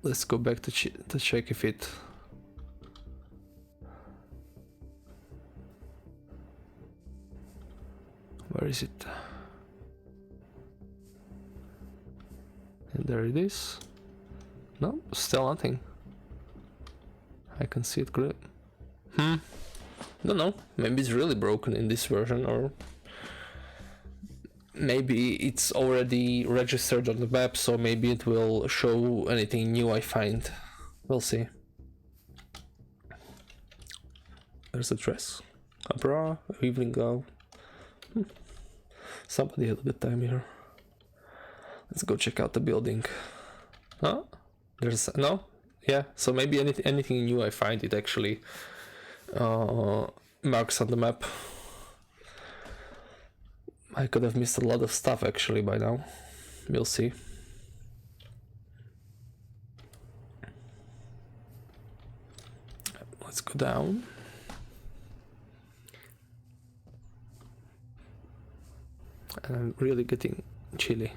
Let's go back to check if it. Where is it? And there it is. No, still nothing. I can see it great. Don't know. Maybe it's really broken in this version, or maybe it's already registered on the map, so maybe it will show anything new I find. We'll see. There's a dress, a bra, evening gown. Somebody had a good time here. Let's go check out the building. Huh? There's no? Yeah, so maybe anything new I find, it actually marks on the map. I could have missed a lot of stuff actually by now. We'll see. Let's go down. And I'm really getting chilly.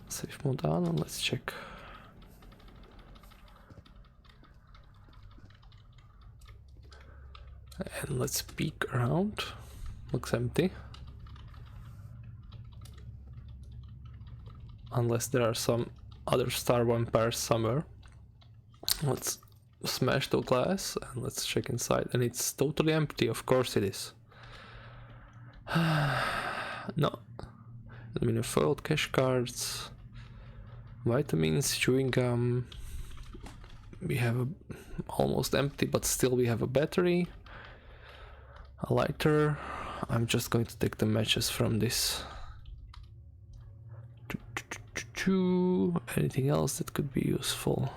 Safe mode on and let's check. And let's peek around. Looks empty. Unless there are some other star vampires somewhere. Let's smash the glass and let's check inside. And it's totally empty, of course it is. No. Aluminum foil, cash cards, vitamins, chewing gum. We have almost empty, but still we have a battery. A lighter. I'm just going to take the matches from this. Anything else that could be useful?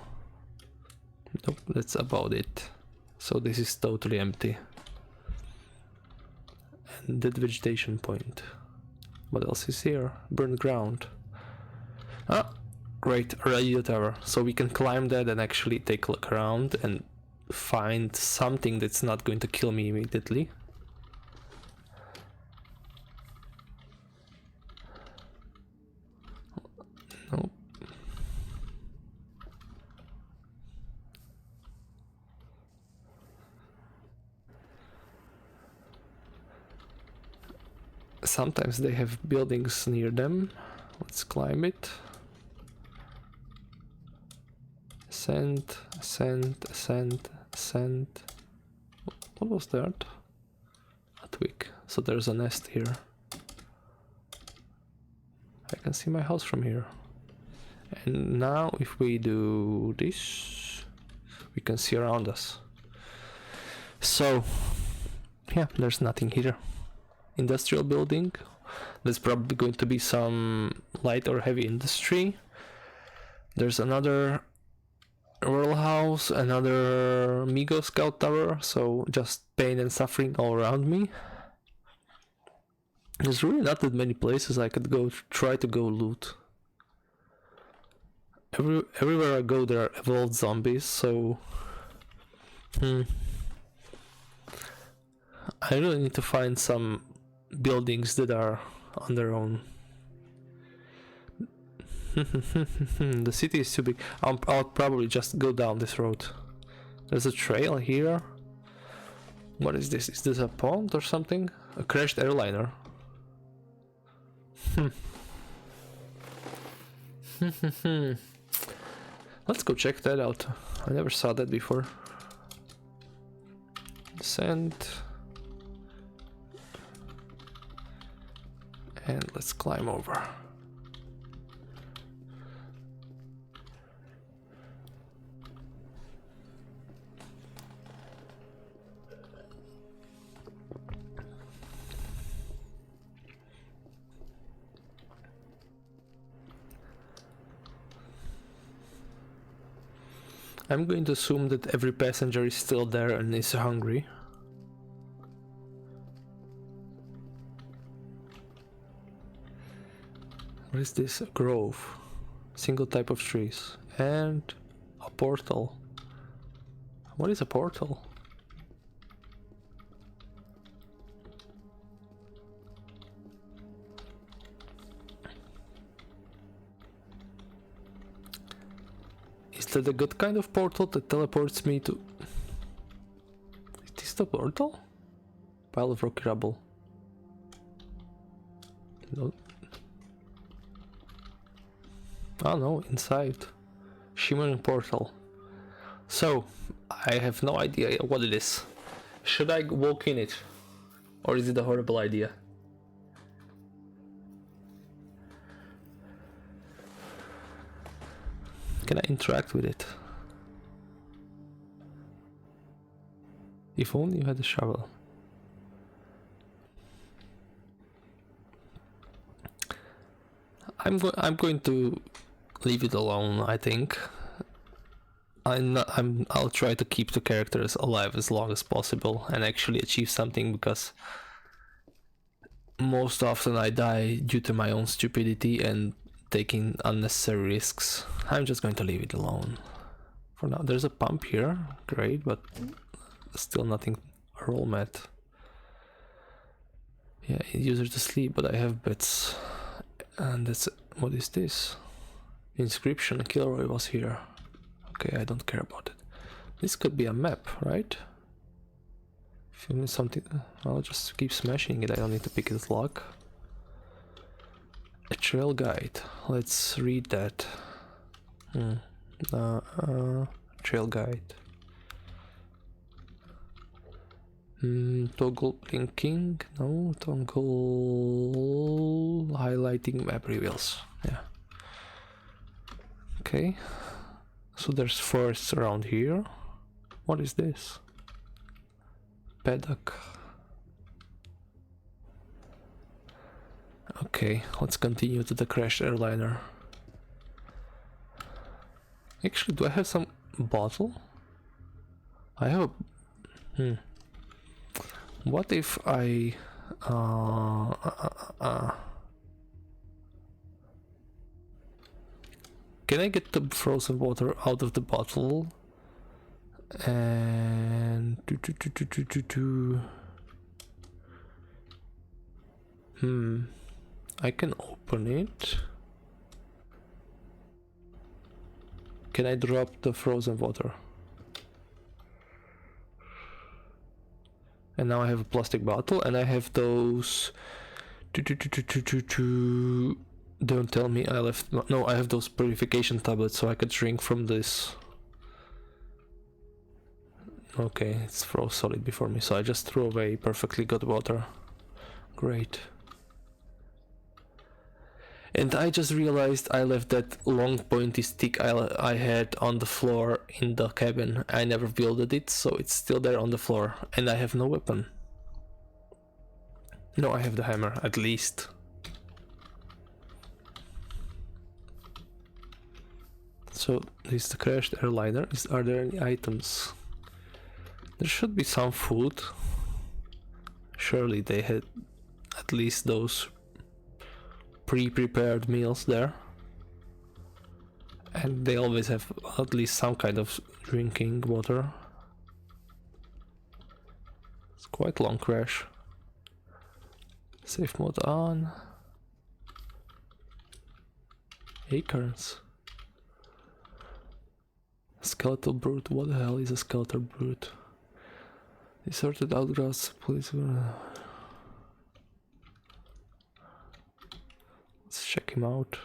Nope, that's about it. So this is totally empty. And that vegetation point. What else is here? Burned ground. Ah, great, a radio tower. So we can climb that and actually take a look around and find something that's not going to kill me immediately. Nope. Sometimes they have buildings near them. Let's climb it. Ascend, ascend, ascend, ascend. What was that? A twig. So there's a nest here. I can see my house from here. And now if we do this, we can see around us. So, yeah, there's nothing here. Industrial building. There's probably going to be some light or heavy industry. There's another rural house, another Migo scout tower, so just pain and suffering all around me. There's really not that many places I could go try to go loot. Everywhere I go there are evolved zombies, so I really need to find some buildings that are on their own. The city is too big. I'll probably just go down this road. There's a trail here. What is this? Is this a pond or something? A crashed airliner. Let's go check that out. I never saw that before. Descend. And let's climb over. I'm going to assume that every passenger is still there and is hungry. What is this? A grove. Single type of trees. And a portal. What is a portal? Is that a good kind of portal that teleports me to... Is this the portal? Pile of rocky rubble. No. Oh no, inside. Shimmering portal. So, I have no idea what it is. Should I walk in it? Or is it a horrible idea? Can I interact with it? If only you had a shovel. I'm going to leave it alone, I think. I'll try to keep the characters alive as long as possible and actually achieve something, because most often I die due to my own stupidity, and taking unnecessary risks. I'm just going to leave it alone for now. There's a pump here, great, but still nothing. Roll mat. Yeah, user to sleep, but I have bets. And that's, what is this? Inscription, Kilroy was here. Okay, I don't care about it. This could be a map, right? If you need something, I'll just keep smashing it. I don't need to pick its lock. A trail guide. Let's read that. Trail guide. Toggle blinking. No, toggle highlighting map reveals. Yeah. Okay. So there's forests around here. What is this? Paddock. Okay, let's continue to the crashed airliner. Actually, do I have some bottle? I have a... What if I... Can I get the frozen water out of the bottle? And... I can open it. Can I drop the frozen water? And now I have a plastic bottle, and I have those... Don't tell me I left... No, I have those purification tablets, so I could drink from this. Okay, it's froze solid before me, so I just threw away perfectly good water. Great. And I just realized I left that long pointy stick I had on the floor in the cabin. I never wielded it, so it's still there on the floor. And I have no weapon. No, I have the hammer, at least. So, this is the crashed airliner. Are there any items? There should be some food. Surely they had at least those pre-prepared meals there, and they always have at least some kind of drinking water. It's quite long crash. Safe mode on. Acorns. Skeletal brute. What the hell is a skeletal brute? They sorted out grass. Please. Let's check him out.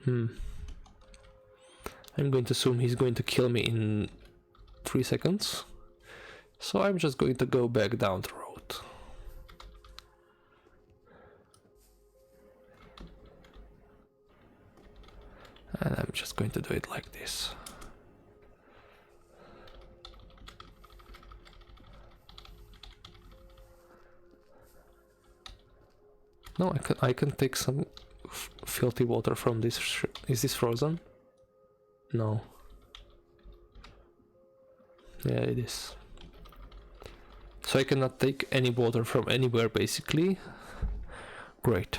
I'm going to assume he's going to kill me in 3 seconds. So I'm just going to go back down the road. And I'm just going to do it like this. No, I can take some filthy water from this. Is this frozen? No. Yeah, it is. So I cannot take any water from anywhere, basically. Great.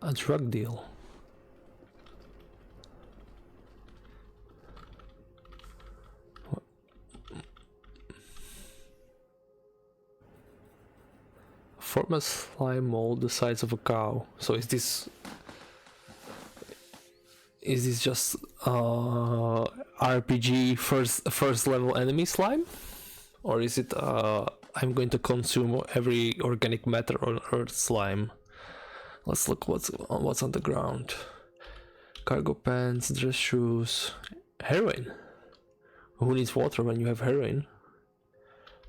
A drug deal. Form a slime mold the size of a cow. So is this just RPG first level enemy slime, or is it I'm going to consume every organic matter on Earth slime? Let's look what's on the ground. Cargo pants, dress shoes, heroin. Who needs water when you have heroin?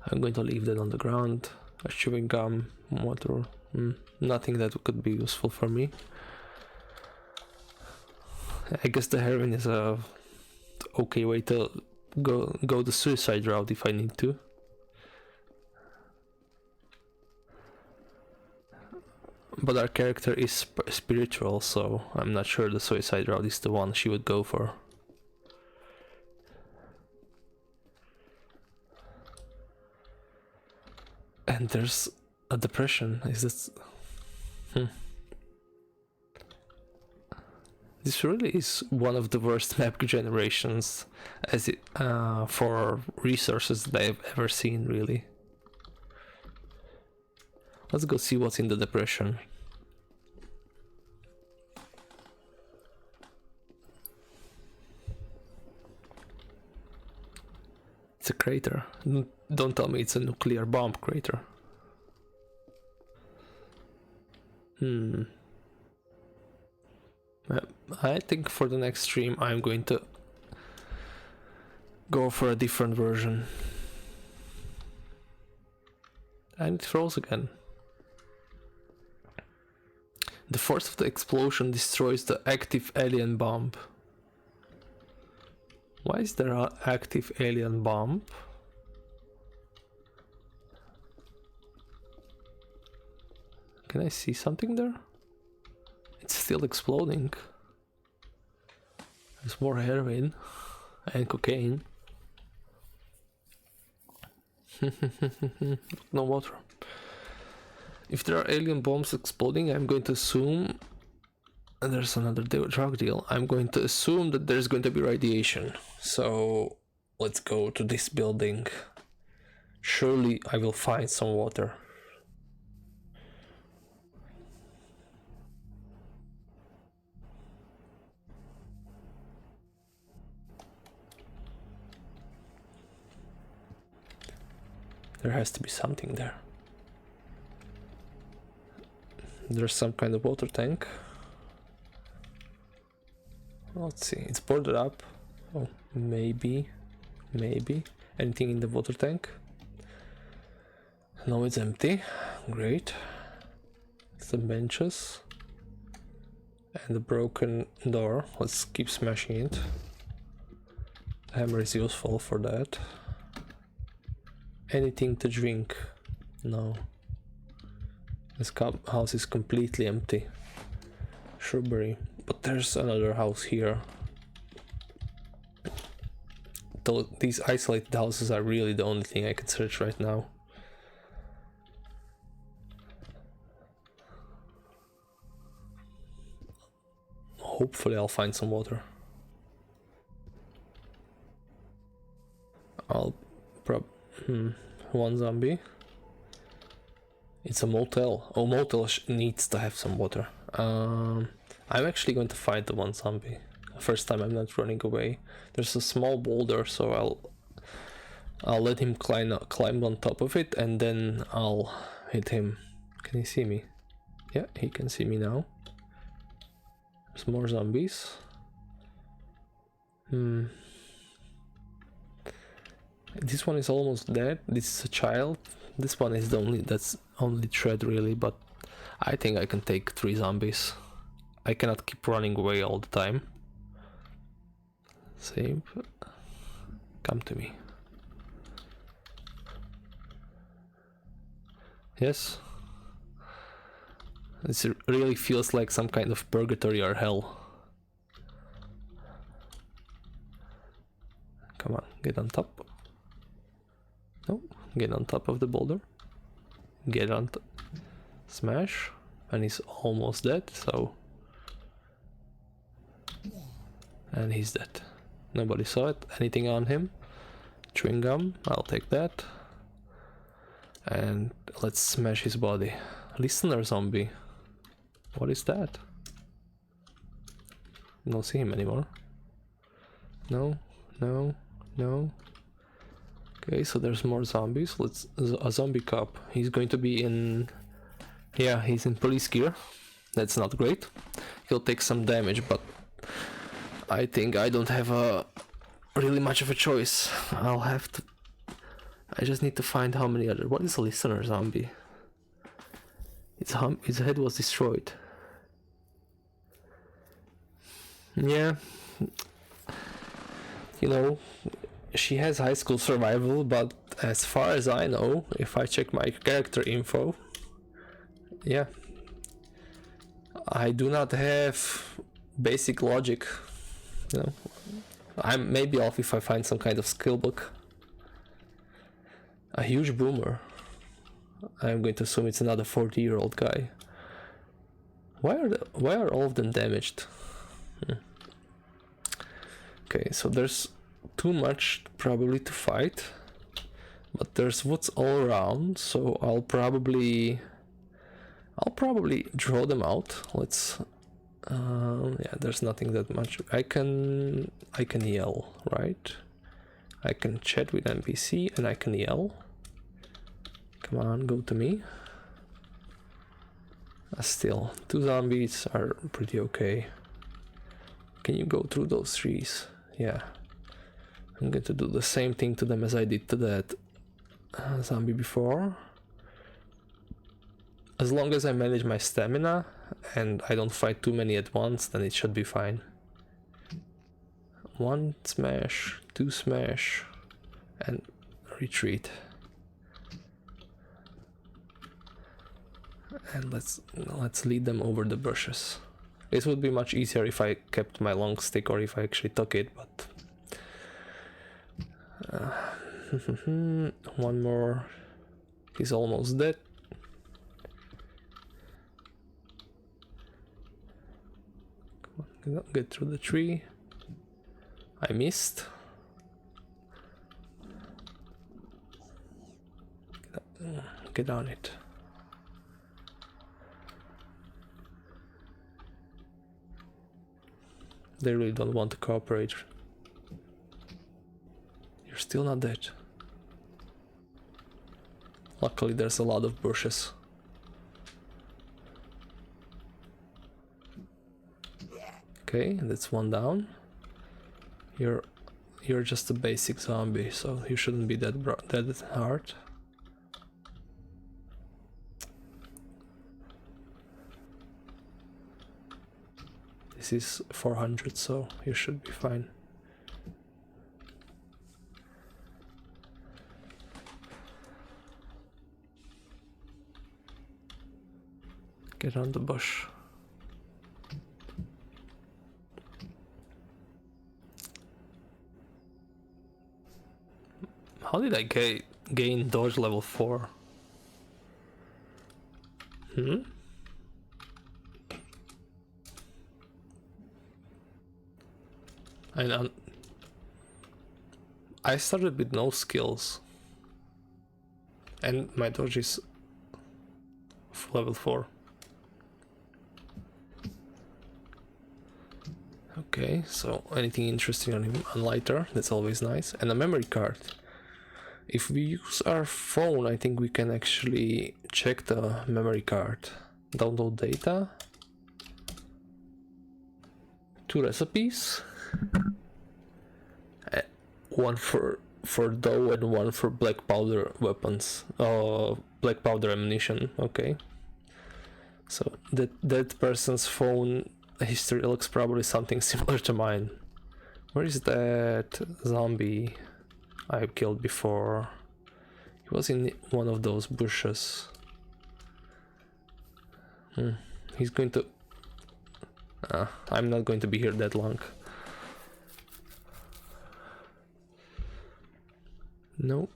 I'm going to leave that on the ground. A chewing gum, water, nothing that could be useful for me. I guess the heroin is a okay way to go the suicide route if I need to. But our character is spiritual, so I'm not sure the suicide route is the one she would go for. And there's a depression. Is this... This really is one of the worst map generations as it, for resources that I've ever seen, really. Let's go see what's in the depression. It's a crater. Don't tell me it's a nuclear bomb crater. I think for the next stream I'm going to go for a different version. And it froze again. The force of the explosion destroys the active alien bomb. Why is there an active alien bomb? Can I see something there? It's still exploding. There's more heroin and cocaine. No water. If there are alien bombs exploding, I'm going to assume... And there's another drug deal. I'm going to assume that there's going to be radiation. So let's go to this building. Surely I will find some water. There has to be something there. There's some kind of water tank. Let's see, it's boarded up. Oh, maybe. Anything in the water tank? No, it's empty. Great. Some benches. And a broken door. Let's keep smashing it. The hammer is useful for that. Anything to drink? No. This house is completely empty. Shrubbery. But there's another house here. Though these isolated houses are really the only thing I can search right now. Hopefully I'll find some water. One zombie. It's a motel. Oh, motel needs to have some water. I'm actually going to fight the one zombie. First time I'm not running away. There's a small boulder, so I'll let him climb on top of it, and then I'll hit him. Can he see me? Yeah, he can see me now. There's more zombies. This one is almost dead. This is a child. This one is that's only thread really, but I think I can take 3 zombies. I cannot keep running away all the time. Save. Come to me. Yes. This really feels like some kind of purgatory or hell. Come on, get on top. No, get on top of the boulder. Get on top. Smash. And he's almost dead, so... And he's dead. Nobody saw it. Anything on him? Chewing gum, I'll take that. And let's smash his body. Listener zombie. What is that? Don't see him anymore. No, no, no. Okay, so there's more zombies. A zombie cop. He's going to be in... Yeah, he's in police gear. That's not great. He'll take some damage, but I think I don't have really much of a choice. I'll have to... I just need to find how many other... What is a listener zombie? His head was destroyed. Yeah. You know, she has high school survival, but as far as I know, if I check my character info, yeah, I do not have basic logic. You know, I'm maybe off if I find some kind of skill book. A huge boomer. I'm going to assume it's another 40-year-old guy. Why are all of them damaged? Okay, so there's too much probably to fight, but there's woods all around, so I'll probably draw them out. Let's yeah, there's nothing that much. I can yell, right? I can chat with NPC and I can yell. Come on, go to me. Still, 2 zombies are pretty okay. Can you go through those trees? Yeah. I'm going to do the same thing to them as I did to that zombie before. As long as I manage my stamina and I don't fight too many at once, then it should be fine. 1 smash, 2 smash, and retreat. And let's lead them over the bushes. It would be much easier if I kept my long stick or if I actually took it, but one more. He's almost dead. Come on, get through the tree. I missed. Get on it. They really don't want to cooperate. You're still not dead. Luckily there's a lot of bushes. Okay, that's 1 down. You're just a basic zombie, so you shouldn't be that hard. This is 400, so you should be fine. Get on the bush. How did I gain dodge level 4? I started with no skills, and my dodge is level 4. Okay, so anything interesting on lighter, that's always nice. And a memory card. If we use our phone, I think we can actually check the memory card. Download data. 2 recipes. 1 for dough and 1 for black powder weapons. Black powder ammunition. Okay. So that person's phone history looks probably something similar to mine. Where is that zombie I killed before? He was in one of those bushes. He's going to... I'm not going to be here that long. No.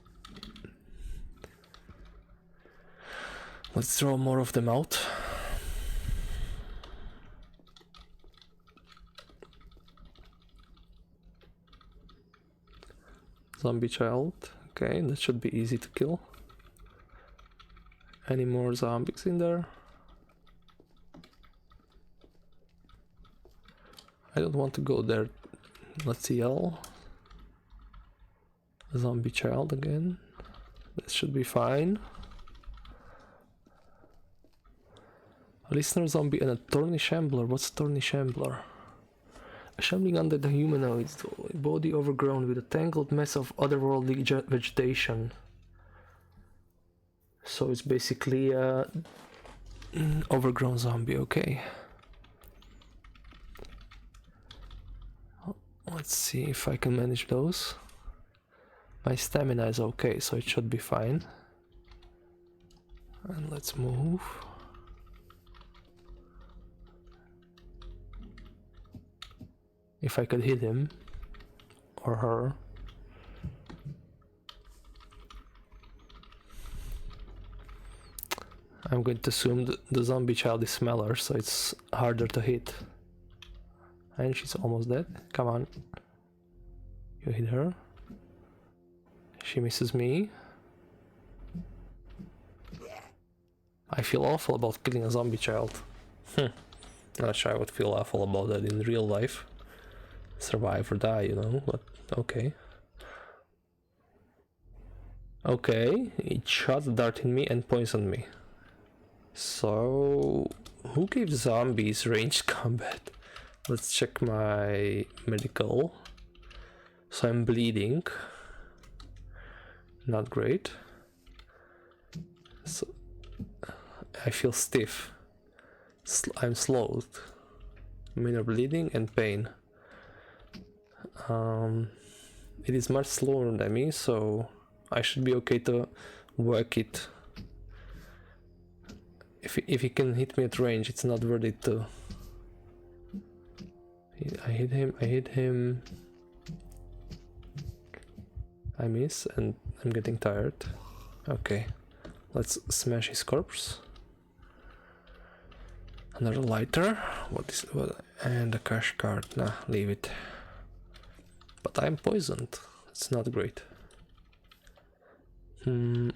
Let's throw more of them out. Zombie child. Okay, that should be easy to kill. Any more zombies in there? I don't want to go there. Let's yell. Zombie child again. That should be fine. A listener zombie and a thorny shambler. What's a thorny shambler? A shambling under the humanoid's body overgrown with a tangled mess of otherworldly vegetation. So it's basically a overgrown zombie, okay. Let's see if I can manage those. My stamina is okay, so it should be fine. And let's move. If I could hit him or her. I'm going to assume the zombie child is smaller, so it's harder to hit. And she's almost dead. Come on. You hit her. She misses me. I feel awful about killing a zombie child. Not sure I would feel awful about that in real life. Survive or die, you know, but okay. Okay, it shot a dart in me and poisoned me. So, who gave zombies ranged combat? Let's check my medical. So I'm bleeding. Not great. So I feel stiff. I'm slowed. Minor bleeding and pain. It is much slower than me, so I should be okay to work it. If he can hit me at range, it's not worth it to. I hit him. I miss, and I'm getting tired. Okay, let's smash his corpse. Another lighter. What? And a cash card. Nah, leave it. But I'm poisoned. It's not great. Could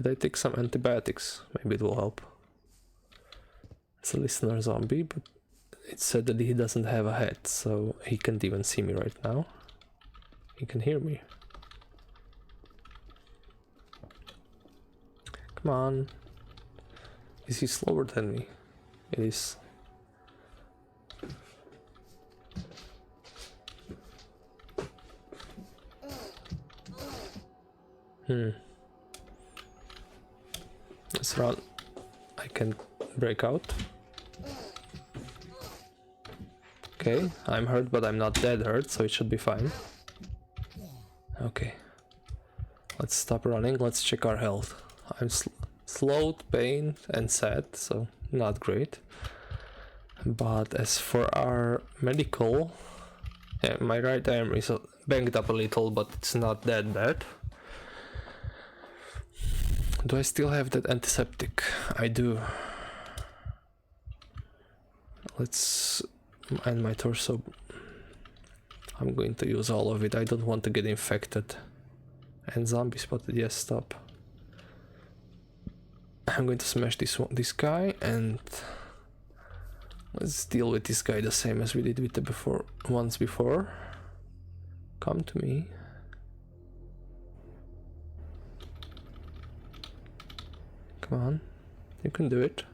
I take some antibiotics? Maybe it will help. It's a listener zombie, but it said that he doesn't have a head, so he can't even see me right now. He can hear me. Come on. Is he slower than me? It is. Let's run. I can break out. Okay, I'm hurt, but I'm not dead hurt, so it should be fine. Okay. Let's stop running, let's check our health. I'm slowed, pained, and sad, so not great. But as for our medical, yeah, my right arm is banged up a little, but it's not that bad. Do I still have that antiseptic? I do. Let's and my torso. I'm going to use all of it. I don't want to get infected. And zombie spotted. Yes, stop. I'm going to smash this guy, and let's deal with this guy the same as we did with the once before. Come to me. Come on, you can do it.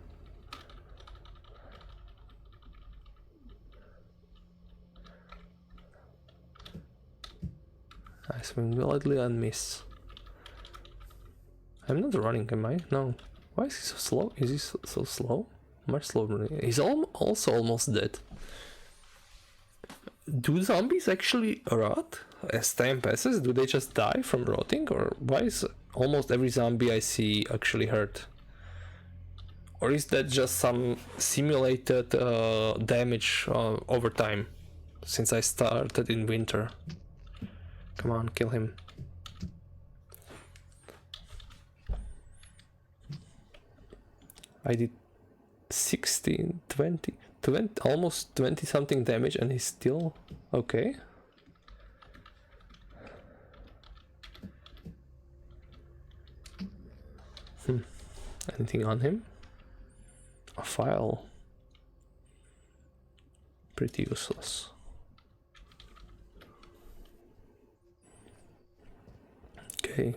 I swing wildly and miss. I'm not running, am I? No. Why is he so slow? Is he so slow? Much slower. He's also almost dead. Do zombies actually rot as time passes? Do they just die from rotting? Or why is almost every zombie I see actually hurt? Or is that just some simulated damage over time? Since I started in winter. Come on, kill him. I did 16, 20, almost 20 something damage, and he's still okay. Anything on him? A file. Pretty useless. Okay.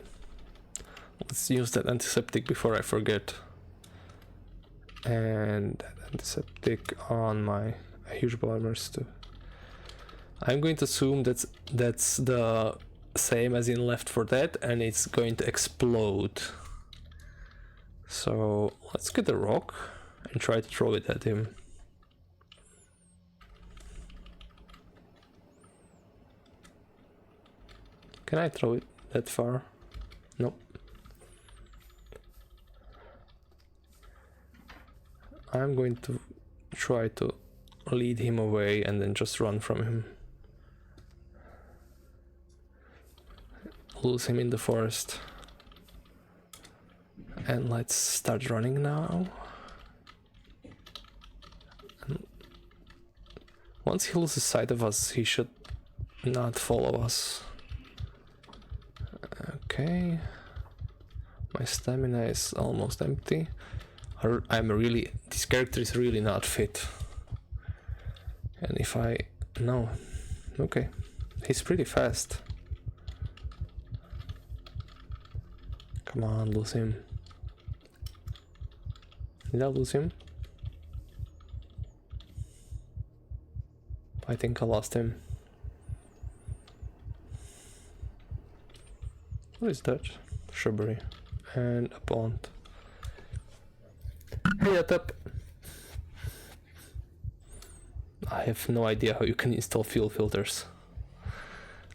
Let's use that antiseptic before I forget. And that antiseptic on my huge bombers too. I'm going to assume that's the same as in Left 4 Dead, and it's going to explode. So let's get a rock and try to throw it at him. Can I throw it that far? Nope. I'm going to try to lead him away and then just run from him. Lose him in the forest. And let's start running now. And once he loses sight of us, he should not follow us. Okay. My stamina is almost empty. This character is really not fit. And if I... No. Okay. He's pretty fast. Come on, lose him. Did I lose him? I think I lost him. What is that? Shrubbery. And a pond. Hey, up. I have no idea how you can install fuel filters.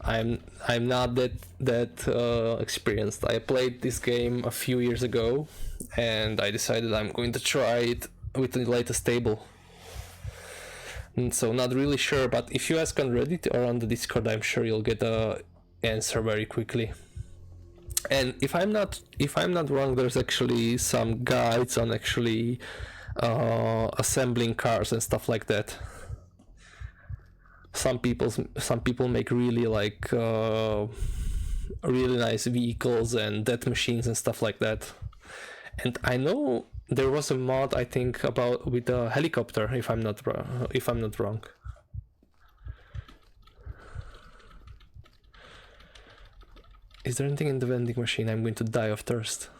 I'm not that experienced. I played this game a few years ago, and I decided I'm going to try it with the latest table. And so not really sure, but if you ask on Reddit or on the Discord, I'm sure you'll get the answer very quickly. And if I'm not wrong, there's actually some guides on actually assembling cars and stuff like that. Some people make really like really nice vehicles and death machines and stuff like that. And I know there was a mod, I think, about with a helicopter, if I'm not wrong. Is there anything in the vending machine? I'm going to die of thirst.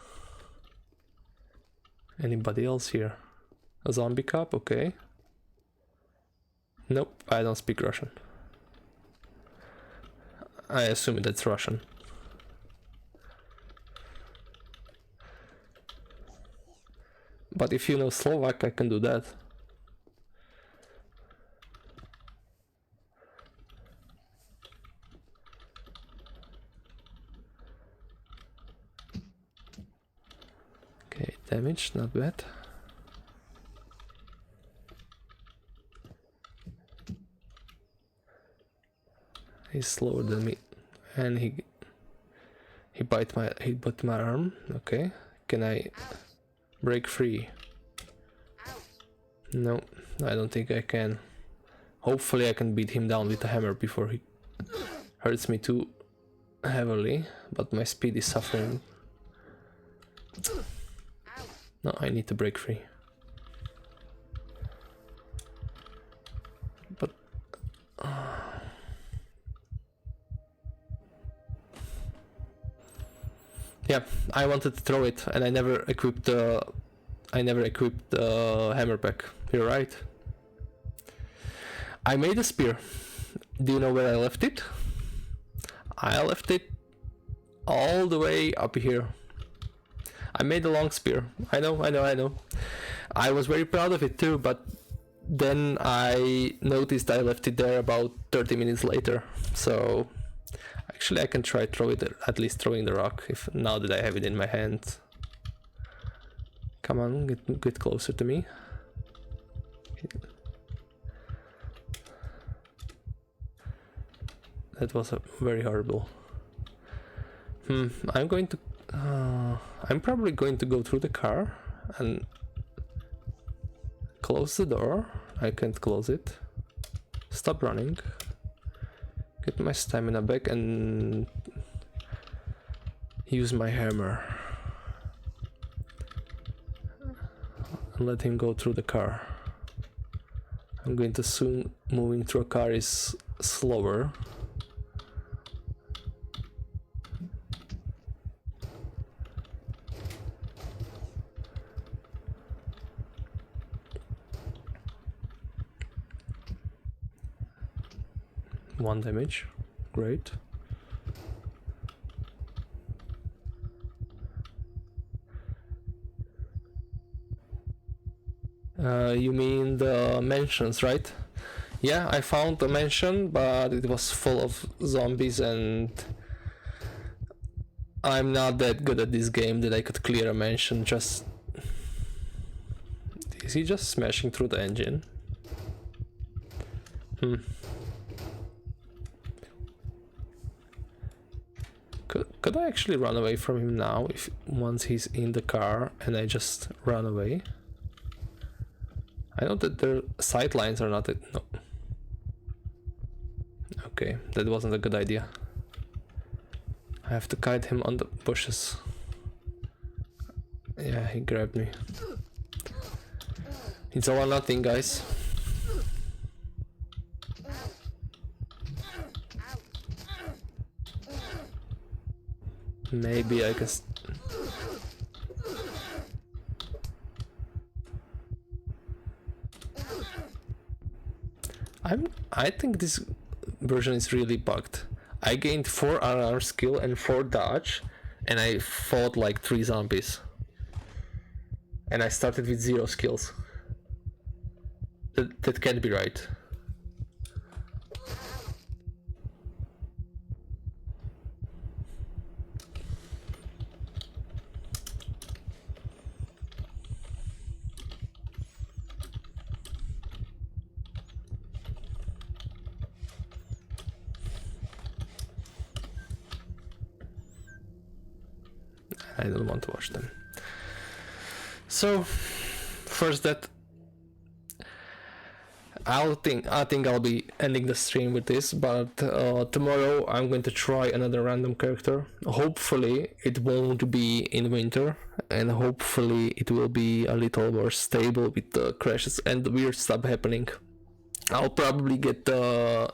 Anybody else here? A zombie cop? Okay. Nope, I don't speak Russian. I assume that's Russian. But if you know Slovak, I can do that. Okay, damage, not bad. He's slower than me, and he bit my arm. Okay, can I break free? No, I don't think I can. Hopefully I can beat him down with a hammer before he hurts me too heavily, but my speed is suffering. No, I need to break free. But yeah, I wanted to throw it, and I never equipped the hammer pack. You're right. I made a spear. Do you know where I left it? I left it all the way up here. I made a long spear. I know. I was very proud of it too, but then I noticed I left it there about 30 minutes later. So actually I can try at least throwing the rock if now that I have it in my hand. Come on, get closer to me. That was very horrible. I'm probably going to go through the car and close the door. I can't close it. Stop running. Get my stamina back and use my hammer. And let him go through the car. I'm going to assume moving through a car is slower. One damage, great. You mean the mansions, right? Yeah, I found a mansion, but it was full of zombies and I'm not that good at this game that I could clear a mansion. Is he just smashing through the engine? Could I actually run away from him now if once he's in the car and I just run away? I know that their sight lines are not... No. Okay, that wasn't a good idea. I have to kite him on the bushes. Yeah, he grabbed me. It's all or nothing, guys. Maybe I can... I think this version is really bugged. I gained 4 unarmed skill and 4 dodge, and I fought like 3 zombies. And I started with 0 skills. That can't be right. I don't want to watch them. So, first that I think I'll be ending the stream with this, but tomorrow I'm going to try another random character. Hopefully it won't be in winter, and hopefully it will be a little more stable with the crashes and the weird stuff happening. I'll probably get the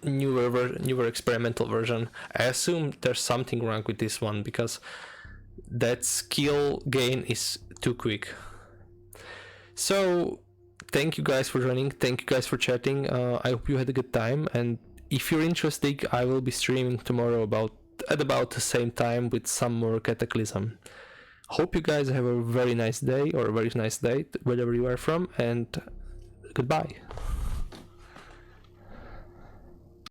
newer experimental version. I assume there's something wrong with this one because that skill gain is too quick. So thank you guys for joining, thank you guys for chatting. I hope you had a good time, and if you're interested, I will be streaming tomorrow at about the same time with some more Cataclysm. Hope you guys have a very nice day, or a very nice day wherever you are from, and goodbye.